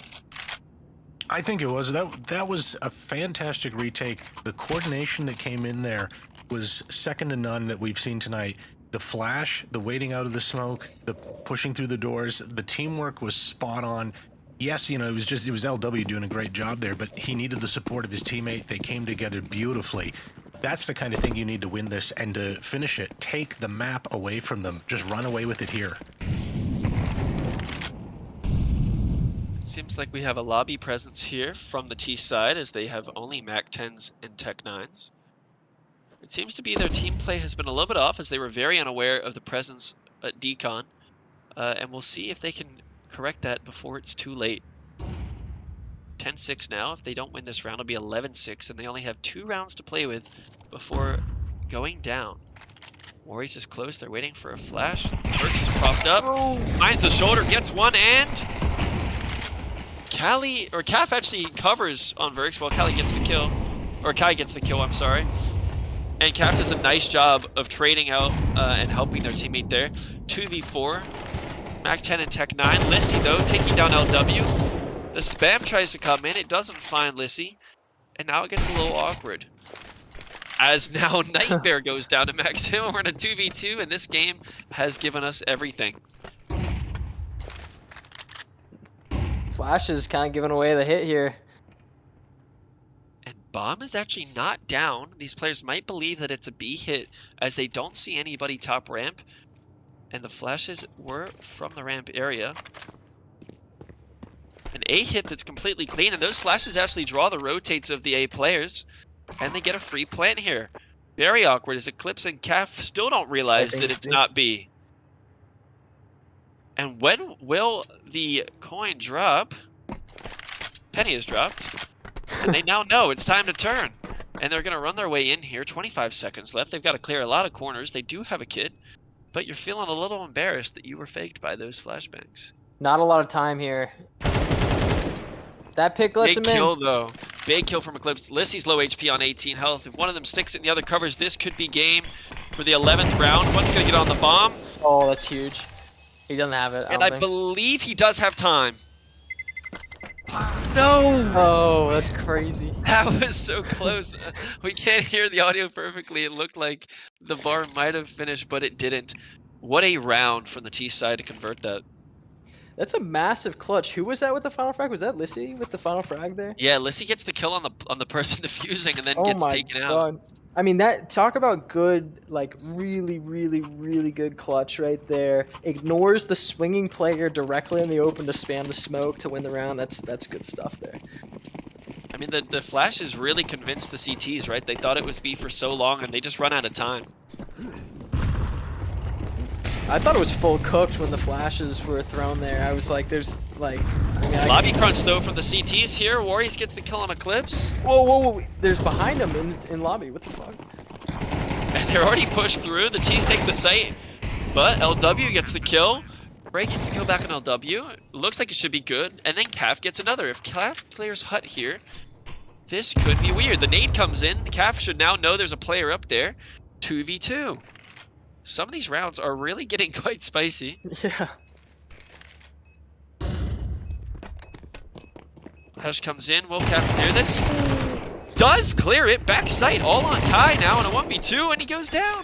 I think it was. That was a fantastic retake. The coordination that came in there was second to none that we've seen tonight. The flash, the waiting out of the smoke, the pushing through the doors, the teamwork was spot on. Yes, you know, it was LW doing a great job there, but he needed the support of his teammate. They came together beautifully. That's the kind of thing you need to win this, and to finish it, take the map away from them. Just run away with it here. Seems like we have a lobby presence here from the T side, as they have only Mac 10s and Tech 9s. It seems to be their team play has been a little bit off, as they were very unaware of the presence at Decon. And we'll see if they can correct that before it's too late. 10-6 now. If they don't win this round, it'll be 11-6, and they only have 2 rounds to play with before going down. Warriors is close. They're waiting for a flash. Verks is propped up. Finds the shoulder, gets one, and Caf actually covers on Verks while Cali gets the kill. Or Kai gets the kill, I'm sorry. And Caf does a nice job of trading out and helping their teammate there. 2v4. Mac 10 and Tech 9. Lissy, though, taking down LW. The spam tries to come in. It doesn't find Lissy. And now it gets a little awkward. As now Nightmare goes down to Mac 10. We're in a 2v2, and this game has given us everything. Flash is kind of giving away the hit here. And Bomb is actually not down. These players might believe that it's a B hit, as they don't see anybody top ramp. And the flashes were from the ramp area. An A hit that's completely clean, and those flashes actually draw the rotates of the A players. And they get a free plant here. Very awkward, as Eclipse and Caf still don't realize that it's not B. And when will the coin drop? Penny is dropped. And they now know it's time to turn. And they're going to run their way in here. 25 seconds left. They've got to clear a lot of corners. They do have a kit. But you're feeling a little embarrassed that you were faked by those flashbangs. Not a lot of time here. That pick lets him in. Big kill, though. Big kill from Eclipse. Lissy's low HP on 18 health. If one of them sticks it and the other covers, this could be game for the 11th round. One's going to get on the bomb. Oh, that's huge. He doesn't have it. And I believe he does have time. No! Oh, that's crazy. That was so close. We can't hear the audio perfectly. It looked like the bar might have finished, but it didn't. What a round from the T side to convert that. That's a massive clutch. Who was that with the final frag? Was that Lissy with the final frag there? Yeah, Lissy gets the kill on the person defusing and then gets taken out. I mean, talk about good, like really, really, really good clutch right there. Ignores the swinging player directly in the open to spam the smoke to win the round. That's good stuff there. I mean, the flashes really convinced the CTs, right? They thought it was B for so long, and they just run out of time. I thought it was full cooked when the flashes were thrown there. I was like, there's like... Lobby crunch, though, from the CTs here. Warriors gets the kill on Eclipse. Whoa. There's behind him in lobby. What the fuck? And they're already pushed through. The T's take the site. But LW gets the kill. Freya gets the kill back on LW. Looks like it should be good. And then Calf gets another. If Calf clears Hut here, this could be weird. The nade comes in. Calf should now know there's a player up there. 2v2. Some of these rounds are really getting quite spicy. Yeah. Hush comes in. Will Calf clear this? Does clear it. Backside all on Kai now in a 1v2, and he goes down.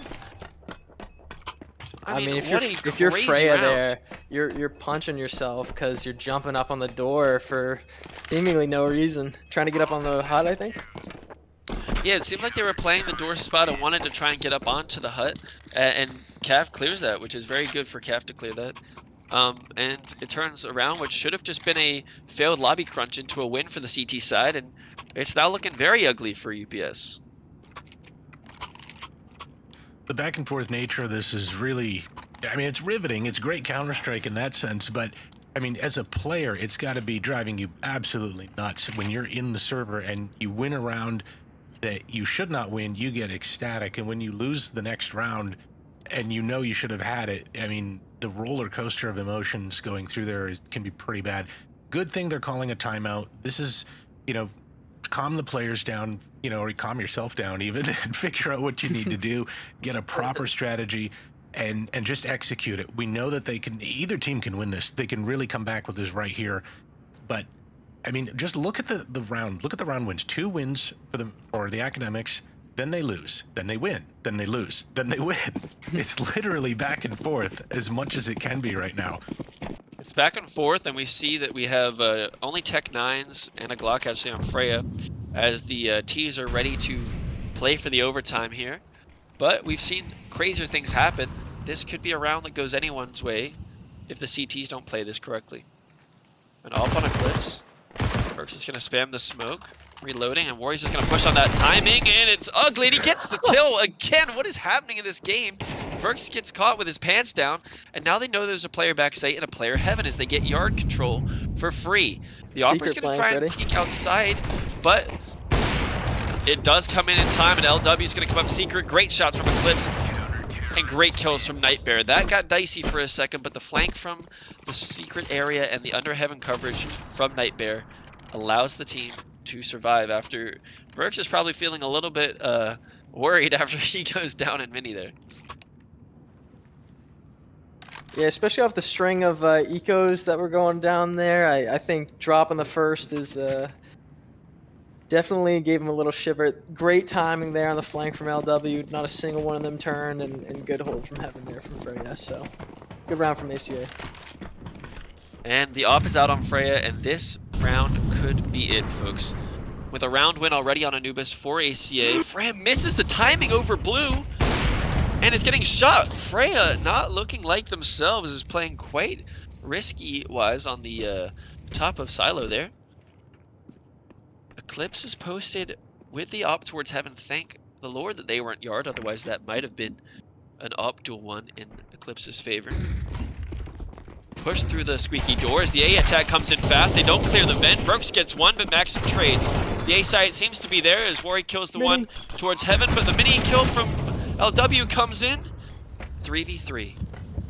I mean, if you're Freya there, you're punching yourself because you're jumping up on the door for seemingly no reason, trying to get up on the hut, I think. Yeah, it seemed like they were playing the door spot and wanted to try and get up onto the hut, and Calf clears that, which is very good for Calf to clear that. And it turns around, which should have just been a failed lobby crunch, into a win for the CT side, and it's now looking very ugly for UPS. The back and forth nature of this is really, I mean, it's riveting. It's great Counter-Strike in that sense, but I mean, as a player, it's got to be driving you absolutely nuts when you're in the server and you win a round that you should not win. You get ecstatic, and when you lose the next round and you know you should have had it, I mean, the roller coaster of emotions going through there can be pretty bad. Good thing they're calling a timeout. This is, you know, calm the players down, you know, or calm yourself down even, and figure out what you need to do, get a proper strategy, and just execute it. We know that they can, either team can win this. They can really come back with this right here. But I mean, just look at the round. Look at the round wins. 2 wins for the Academics. Then they lose. Then they win. Then they lose. Then they win. It's literally back and forth as much as it can be right now. It's back and forth, and we see that we have only Tech 9s and a Glock actually on Freya, as the T's are ready to play for the overtime here. But we've seen crazier things happen. This could be a round that goes anyone's way if the CTs don't play this correctly. And up on Eclipse. Verx is going to spam the smoke, reloading, and Warriors is going to push on that timing, and it's ugly, and he gets the kill again. What is happening in this game? Verx gets caught with his pants down, and now they know there's a player backside and a player heaven as they get yard control for free. The Opera's going to try and peek outside, but it does come in time, and LW is going to come up secret. Great shots from Eclipse, and great kills from Nightbear. That got dicey for a second, but the flank from the secret area and the under heaven coverage from Nightbear allows the team to survive after Verx is probably feeling a little bit worried after he goes down in mini there. Yeah, especially off the string of ecos that were going down there. I think dropping the first is definitely gave him a little shiver. Great timing there on the flank from LW. Not a single one of them turned, and good hold from Heaven there from Freya. So good round from ACA. And the op is out on Freya, and this round could be it, folks. With a round win already on Anubis for ACA, Freya misses the timing over blue, and is getting shot. Freya, not looking like themselves, is playing quite risky-wise on the top of Silo there. Eclipse is posted with the op towards Heaven. Thank the Lord that they weren't yard, otherwise that might have been an op duel one in Eclipse's favor. Push through the squeaky doors. The A attack comes in fast. They don't clear the vent. Brooks gets one, but Maxim trades. The A side seems to be there as Worry kills the one towards Heaven, but the mini kill from LW comes in. 3v3.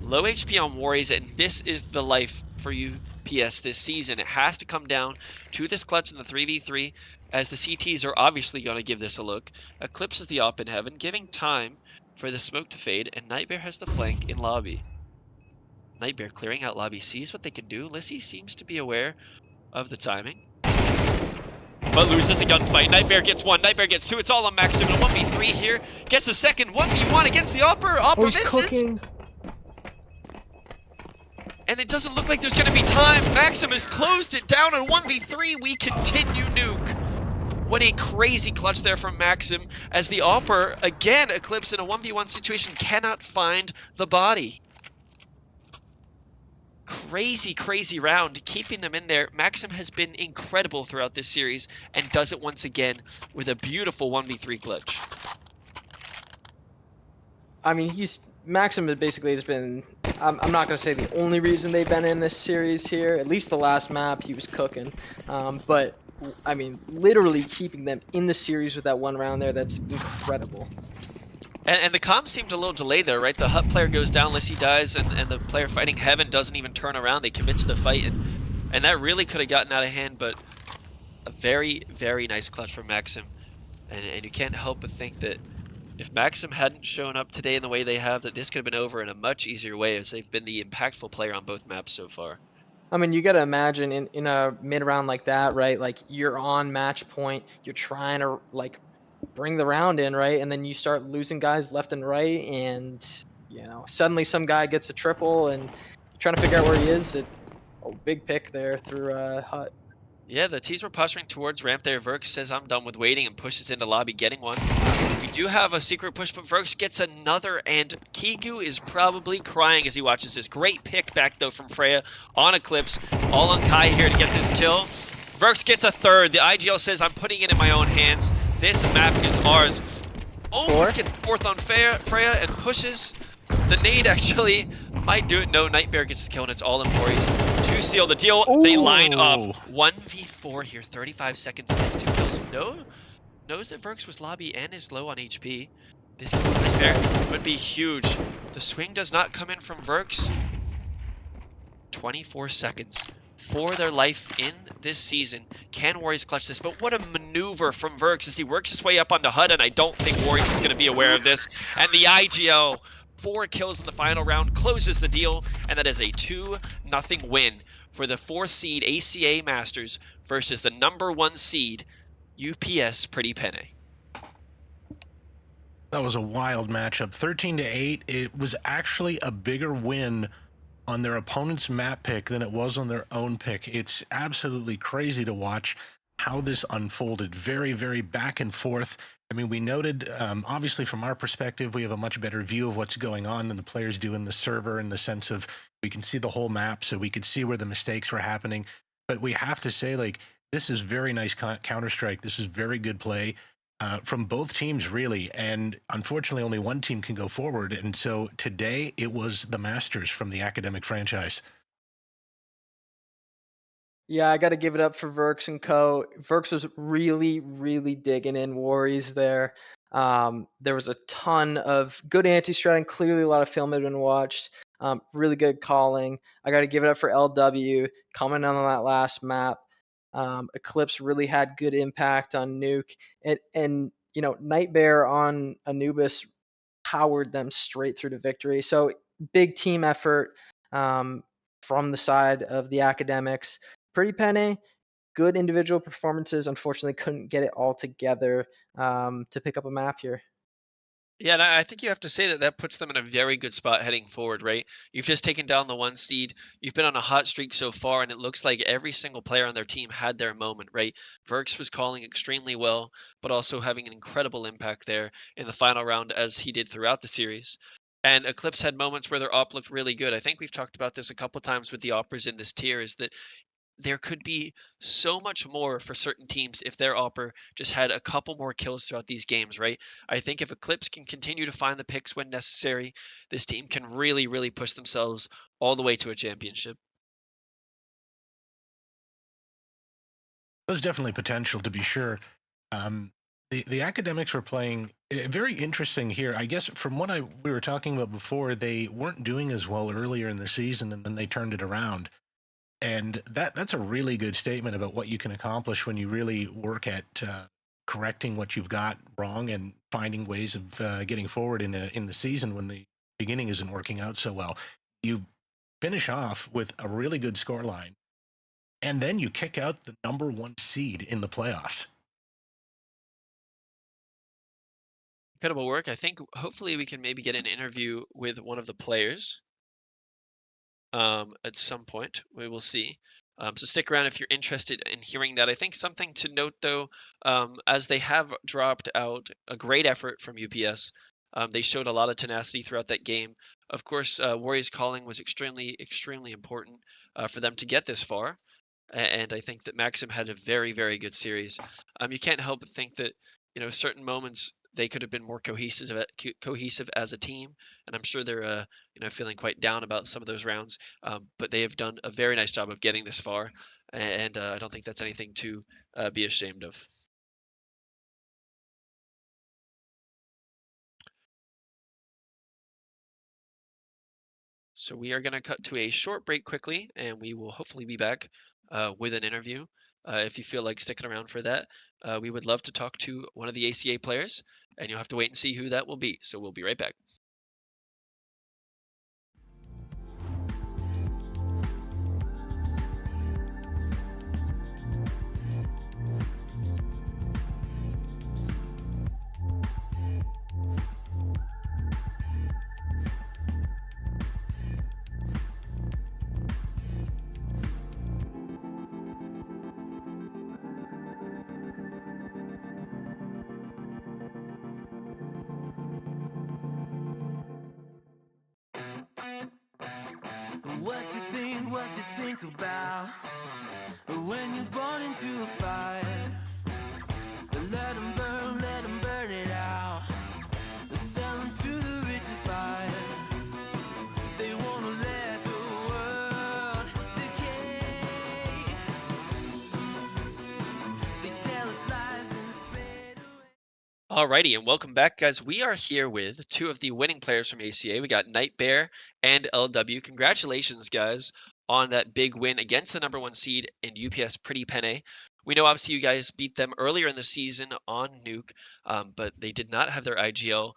Low HP on Worries, and this is the life for UPS this season. It has to come down to this clutch in the 3v3, as the CTs are obviously going to give this a look. Eclipse is the op in Heaven, giving time for the smoke to fade, and Nightbear has the flank in lobby. Nightbear clearing out lobby, sees what they can do. Lissy seems to be aware of the timing, but loses the gunfight. Nightbear gets one, Nightbear gets two. It's all on Maxim. A 1v3 here. Gets the second 1v1 against the Opera. Opera misses. Cooking. And it doesn't look like there's going to be time. Maxim has closed it down on 1v3. We continue nuke. What a crazy clutch there from Maxim, as the Opera, again, Eclipse in a 1v1 situation, cannot find the body. Crazy, crazy round, keeping them in there. Maxim has been incredible throughout this series and does it once again with a beautiful 1v3 glitch. I mean, Maxim basically has been, I'm not going to say the only reason they've been in this series here. At least the last map, he was cooking. But, I mean, literally keeping them in the series with that one round there, that's incredible. And the comms seemed a little delayed there, right? The Hut player goes down unless he dies, and the player fighting Heaven doesn't even turn around. They commit to the fight, and that really could have gotten out of hand, but a very, very nice clutch from Maxim. And you can't help but think that if Maxim hadn't shown up today in the way they have, that this could have been over in a much easier way, as they've been the impactful player on both maps so far. I mean, you got to imagine in a mid round like that, right? Like you're on match point, you're trying to like bring the round in, right? And then you start losing guys left and right, and suddenly some guy gets a triple, and you're trying to figure out where he is. Big pick there through Hut. Yeah, the T's were posturing towards ramp there. Verx says, I'm done with waiting, and pushes into lobby, getting one. We do have a secret push, but Verx gets another, and Kigu is probably crying as he watches this. Great pick back, though, from Freya on Eclipse. All on Kai here to get this kill. Verx gets a third. The IGL says, I'm putting it in my own hands. This map is ours. Almost gets fourth on Freya and pushes. The nade actually might do it. No, Nightmare gets the kill, and it's all Employees to seal the deal. Ooh. They line up 1v4 here. 35 seconds, gets 2 kills. Knows that Verx was lobby and is low on HP. This kill with Nightmare would be huge. The swing does not come in from Verx. 24 seconds for their life in this season. Can Warriors clutch this? But what a maneuver from Verx as he works his way up onto HUD, and I don't think Warriors is going to be aware of this. And the IGL, 4 kills in the final round, closes the deal, and that is a 2-0 win for the 4th seed ACA Masters versus the number 1 seed UPS Pretty Penne. That was a wild matchup. 13-8. It was actually a bigger win on their opponent's map pick than it was on their own pick. It's absolutely crazy to watch how this unfolded. Very, very back and forth. I mean, we noted, obviously from our perspective, we have a much better view of what's going on than the players do in the server, in the sense of we can see the whole map, so we could see where the mistakes were happening. But we have to say, like, this is very nice Counter-Strike. This is very good play. From both teams, really. And unfortunately, only one team can go forward. And so today it was the Masters from the academic franchise. Yeah, I got to give it up for Verx and Co. Verx was really, really digging in Warriors there. There was a ton of good anti-stratting. Clearly, a lot of film had been watched. Really good calling. I got to give it up for LW coming on that last map. Eclipse really had good impact on Nuke, and Nightmare on Anubis powered them straight through to victory. So big team effort from the side of the academics. Pretty Penne, good individual performances. Unfortunately, couldn't get it all together to pick up a map here. Yeah, and I think you have to say that that puts them in a very good spot heading forward, right? You've just taken down the 1 seed. You've been on a hot streak so far, and it looks like every single player on their team had their moment, right? Verx was calling extremely well, but also having an incredible impact there in the final round, as he did throughout the series. And Eclipse had moments where their op looked really good. I think we've talked about this a couple times with the operas in this tier, is that there could be so much more for certain teams if their Opper just had a couple more kills throughout these games, right? I think if Eclipse can continue to find the picks when necessary, this team can really, really push themselves all the way to a championship. There's definitely potential, to be sure. The academics were playing very interesting here. I guess from what we were talking about before, they weren't doing as well earlier in the season, and then they turned it around. And that's a really good statement about what you can accomplish when you really work at correcting what you've got wrong and finding ways of getting forward in the season when the beginning isn't working out so well. You finish off with a really good scoreline, and then you kick out the number 1 seed in the playoffs. Incredible work. I think hopefully we can maybe get an interview with one of the players at some point. We will see. So stick around if you're interested in hearing that. I think something to note, though, as they have dropped out a great effort from UPS, they showed a lot of tenacity throughout that game. Of course, Warriors calling was extremely, extremely important for them to get this far. And I think that Maxim had a very, very good series. You can't help but think that, certain moments they could have been more cohesive as a team, and I'm sure they're, feeling quite down about some of those rounds. But they have done a very nice job of getting this far, and I don't think that's anything to be ashamed of. So we are going to cut to a short break quickly, and we will hopefully be back with an interview. If you feel like sticking around for that, we would love to talk to one of the ACA players, and you'll have to wait and see who that will be. So we'll be right back. What you think about when you're born into a fire? Let them burn it out. Sell them to the richest buyer. They wanna let the world decay. They tell us lies and fade away. Alrighty, and welcome back, guys. We are here with two of the winning players from ACA. We got Night Bear and LW. Congratulations, guys, on that big win against the #1 seed in UPS Pretty Penne. We know obviously you guys beat them earlier in the season on Nuke, but they did not have their IGL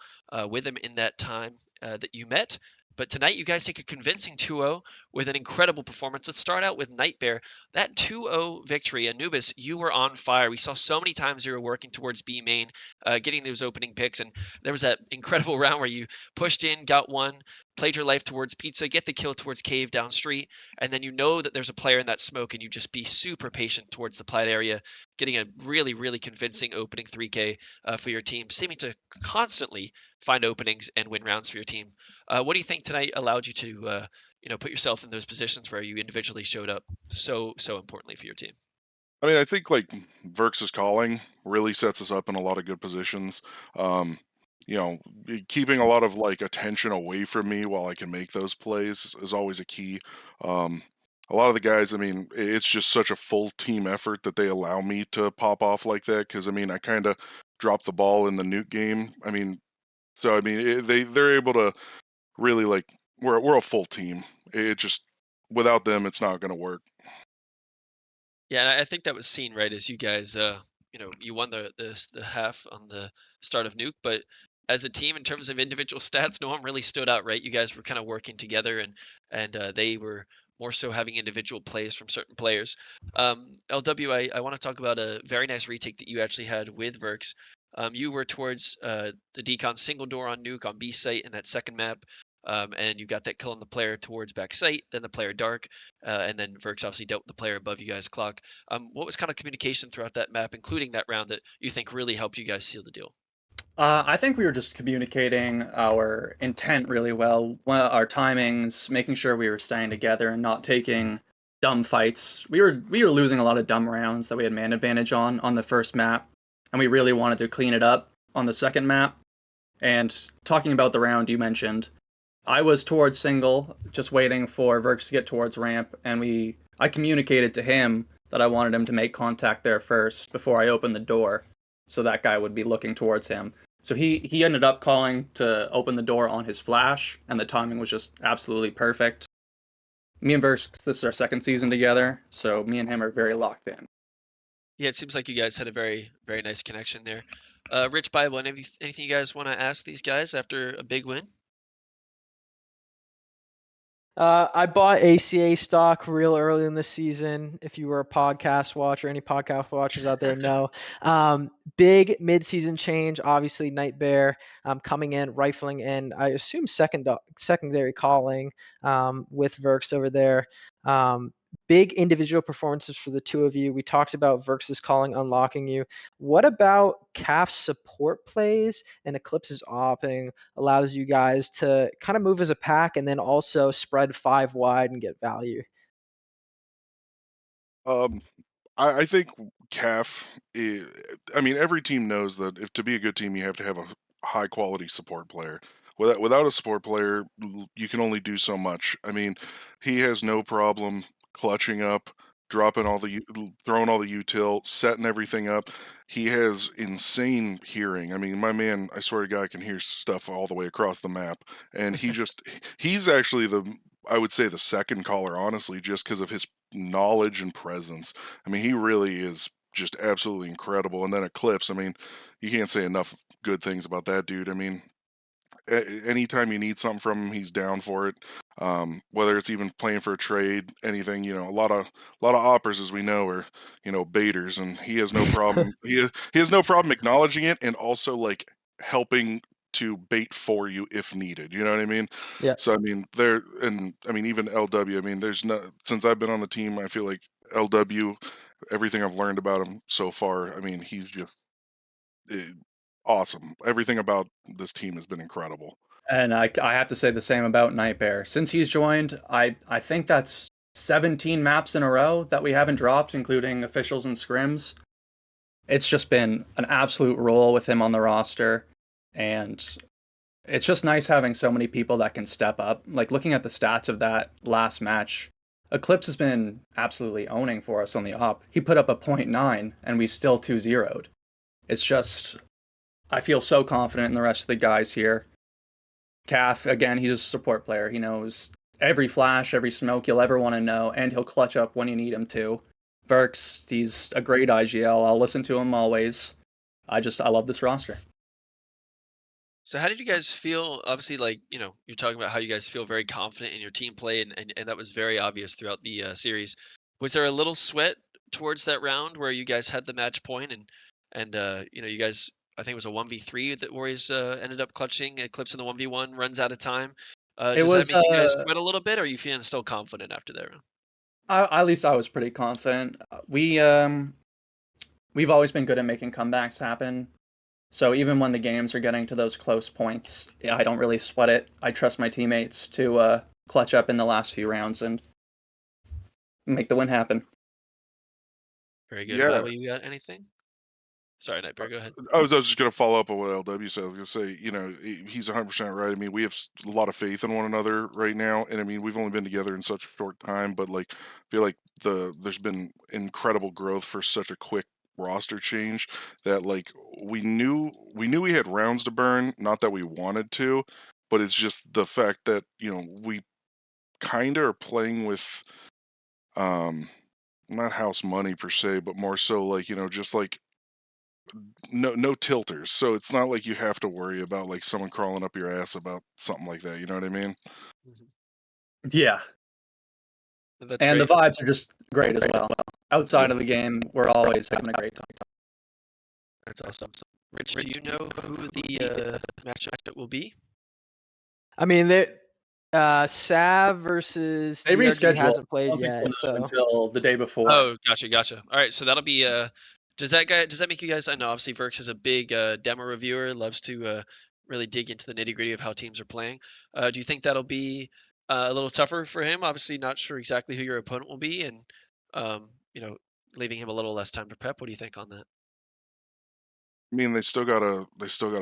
with them in that time that you met. But tonight you guys take a convincing 2-0 with an incredible performance. Let's start out with Night Bear. That 2-0 victory, Anubis, you were on fire. We saw so many times you were working towards B main, getting those opening picks. And there was that incredible round where you pushed in, got one, played your life towards pizza, get the kill towards cave down street, and then you know that there's a player in that smoke, and you just be super patient towards the plat area, getting a really, really convincing opening 3K for your team, seeming to constantly find openings and win rounds for your team. What do you think tonight allowed you to, put yourself in those positions where you individually showed up so importantly for your team? I mean, I think like Verx's calling really sets us up in a lot of good positions. Um, Keeping a lot of like attention away from me while I can make those plays is always a key. Um, a lot of the guys, I mean, it's just such a full team effort that they allow me to pop off like that. Because I mean, I kind of dropped the ball in the nuke game. I mean, so I mean, they're able to really like we're a full team. It just without them, it's not going to work. Yeah, and I think that was seen right as you guys, you won the half on the start of Nuke, but as a team in terms of individual stats, no one really stood out, right? You guys were kind of working together, and they were more so having individual plays from certain players. LW, I want to talk about a very nice retake that you actually had with Verx. You were towards the decon single door on Nuke on B site in that second map. And you got that kill on the player towards back site, then the player dark, and then Verx obviously dealt with the player above you guys' clock. What was kind of communication throughout that map, including that round, that you think really helped you guys seal the deal? I think we were just communicating our intent really well, our timings, making sure we were staying together and not taking dumb fights. We were losing a lot of dumb rounds that we had man advantage on the first map, and we really wanted to clean it up on the second map. And talking about the round you mentioned, I was towards single, just waiting for Verx to get towards ramp, and I communicated to him that I wanted him to make contact there first before I opened the door, so that guy would be looking towards him. So he ended up calling to open the door on his flash, and the timing was just absolutely perfect. Me and Verx, this is our second season together, so me and him are very locked in. Yeah, it seems like you guys had a very, very nice connection there. Rich Bible, anything you guys want to ask these guys after a big win? I bought ACA stock real early in the season. If you were a podcast watcher, any podcast watchers out there know. Big mid-season change, obviously Night Bear coming in, rifling in, I assume secondary calling with Verx over there. Big individual performances for the two of you. We talked about Verx's calling unlocking you. What about CAF's support plays and Eclipse's opping allows you guys to kind of move as a pack and then also spread 5 wide and get value? Um, I think CAF. I mean, every team knows that if to be a good team, you have to have a high quality support player. Without a support player, you can only do so much. I mean, he has no problem clutching up, dropping throwing all the util, setting everything up. He has insane hearing. I mean, my man, I swear to God, can hear stuff all the way across the map. And he's actually the I would say the second caller, honestly, just because of his knowledge and presence. I mean, he really is just absolutely incredible. And then Eclipse, I mean, you can't say enough good things about that dude. I mean, anytime you need something from him, he's down for it. Whether it's even playing for a trade, anything, a lot of operas, as we know, are baiters, and he has no problem. He has no problem acknowledging it and also like helping to bait for you if needed. You know what I mean? Yeah. So I mean, I mean, even LW. I mean, there's no since I've been on the team, I feel like LW. Everything I've learned about him so far, I mean, he's just eh, awesome. Everything about this team has been incredible. And I have to say the same about Night Bear. Since he's joined, I think that's 17 maps in a row that we haven't dropped, including officials and scrims. It's just been an absolute roll with him on the roster, and it's just nice having so many people that can step up. Like looking at the stats of that last match, Eclipse has been absolutely owning for us on the op. He put up a .9 and we still 2-0'd. It's just I feel so confident in the rest of the guys here. Calf, again, he's a support player. He knows every flash, every smoke you'll ever want to know, and he'll clutch up when you need him to. Verks, he's a great IGL. I'll listen to him always. I love this roster. So how did you guys feel? Obviously, like, you're talking about how you guys feel very confident in your team play, and that was very obvious throughout the series. Was there a little sweat towards that round where you guys had the match point and you guys, I think it was a 1v3 that Warriors ended up clutching, Eclipse in the 1v1, runs out of time. It Does that was make you guys sweat a little bit, or are you feeling still confident after that round? at least I was pretty confident. We've always been good at making comebacks happen. So even when the games are getting to those close points, I don't really sweat it. I trust my teammates to clutch up in the last few rounds and make the win happen. Very good. Yeah, Bible, you got anything? Sorry, Nightbear, go ahead. I was just gonna follow up on what LW said. I was gonna say, he's 100% right. I mean, we have a lot of faith in one another right now, and I mean, we've only been together in such a short time, but like, I feel like there's been incredible growth for such a quick roster change that like we knew we had rounds to burn, not that we wanted to, but it's just the fact that we kind of are playing with um not house money per se, but more so like just like no tilters. So it's not like you have to worry about like someone crawling up your ass about something like that. You know what I mean? Mhm. Yeah. That's And the great. vibes are just great as well. Yeah. Outside of the game, we're always having a great time. That's awesome. Rich, do you know who the matchup will be? I mean, Sav versus They DRG reschedule. hasn't I played don't think we'll yet, know so until the day before. Oh, gotcha. All right, so that'll be does that make you guys, I know obviously Verx is a big demo reviewer, loves to really dig into the nitty-gritty of how teams are playing. Do you think that'll be a little tougher for him? Obviously not sure exactly who your opponent will be and um, you know, leaving him a little less time to prep. What do you think on that? I mean, they still gotta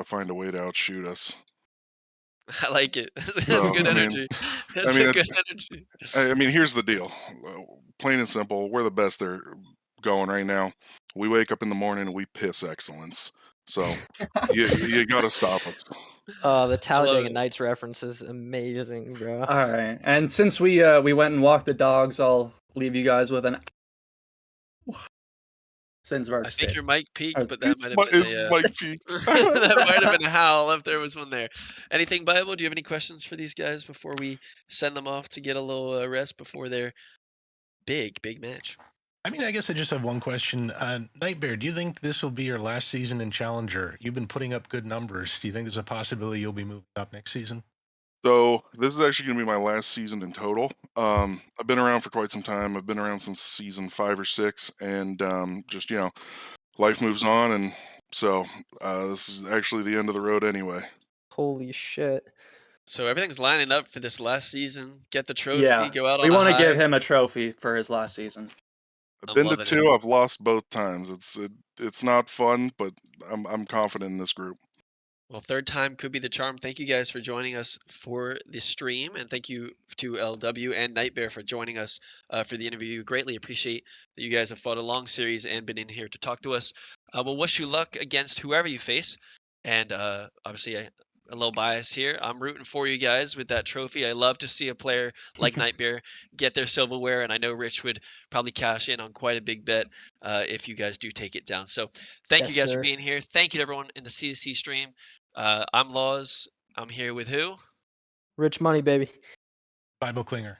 find a way to outshoot us. I like it. That's So good I mean, energy. I That's mean, a good energy. I mean, here's the deal. Plain and simple, we're the best they're going right now. We wake up in the morning and we piss excellence. So you got to stop us. the I love Talladega it. Nights reference is amazing, bro. All right. And since we went and walked the dogs, I'll leave you guys with an since I Verks think did. your mic peaked, Or- but that might have been It's a Mike Peaks. that might have been a howl if there was one there. Anything, Bible? Do you have any questions for these guys before we send them off to get a little rest before their big match? I mean, I guess I just have one question. Nightbear, do you think this will be your last season in Challenger? You've been putting up good numbers. Do you think there's a possibility you'll be moving up next season? So this is actually going to be my last season in total. I've been around for quite some time. I've been around since season 5 or 6, and just life moves on, and so this is actually the end of the road anyway. Holy shit. So everything's lining up for this last season. Get the trophy, Yeah. go out We on a want to give high. him a trophy for his last season. I've I'm been to loving it. 2. I've lost both times. It's not fun, but I'm confident in this group. Well, third time could be the charm. Thank you guys for joining us for the stream, and thank you to LW and Nightbear for joining us for the interview. Greatly appreciate that you guys have fought a long series and been in here to talk to us. We'll wish you luck against whoever you face, and obviously a little bias here. I'm rooting for you guys with that trophy. I love to see a player like Nightbear get their silverware, and I know Rich would probably cash in on quite a big bet if you guys do take it down. So thank you Yes, guys for sir. being here. Thank you to everyone in the CSC stream. I'm Laws. I'm here with who? Rich money, baby. Bible Klinger.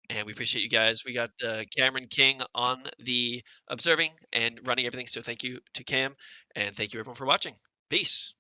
And we appreciate you guys. We got Cameron King on the observing and running everything. So thank you to Cam, and thank you everyone for watching. Peace.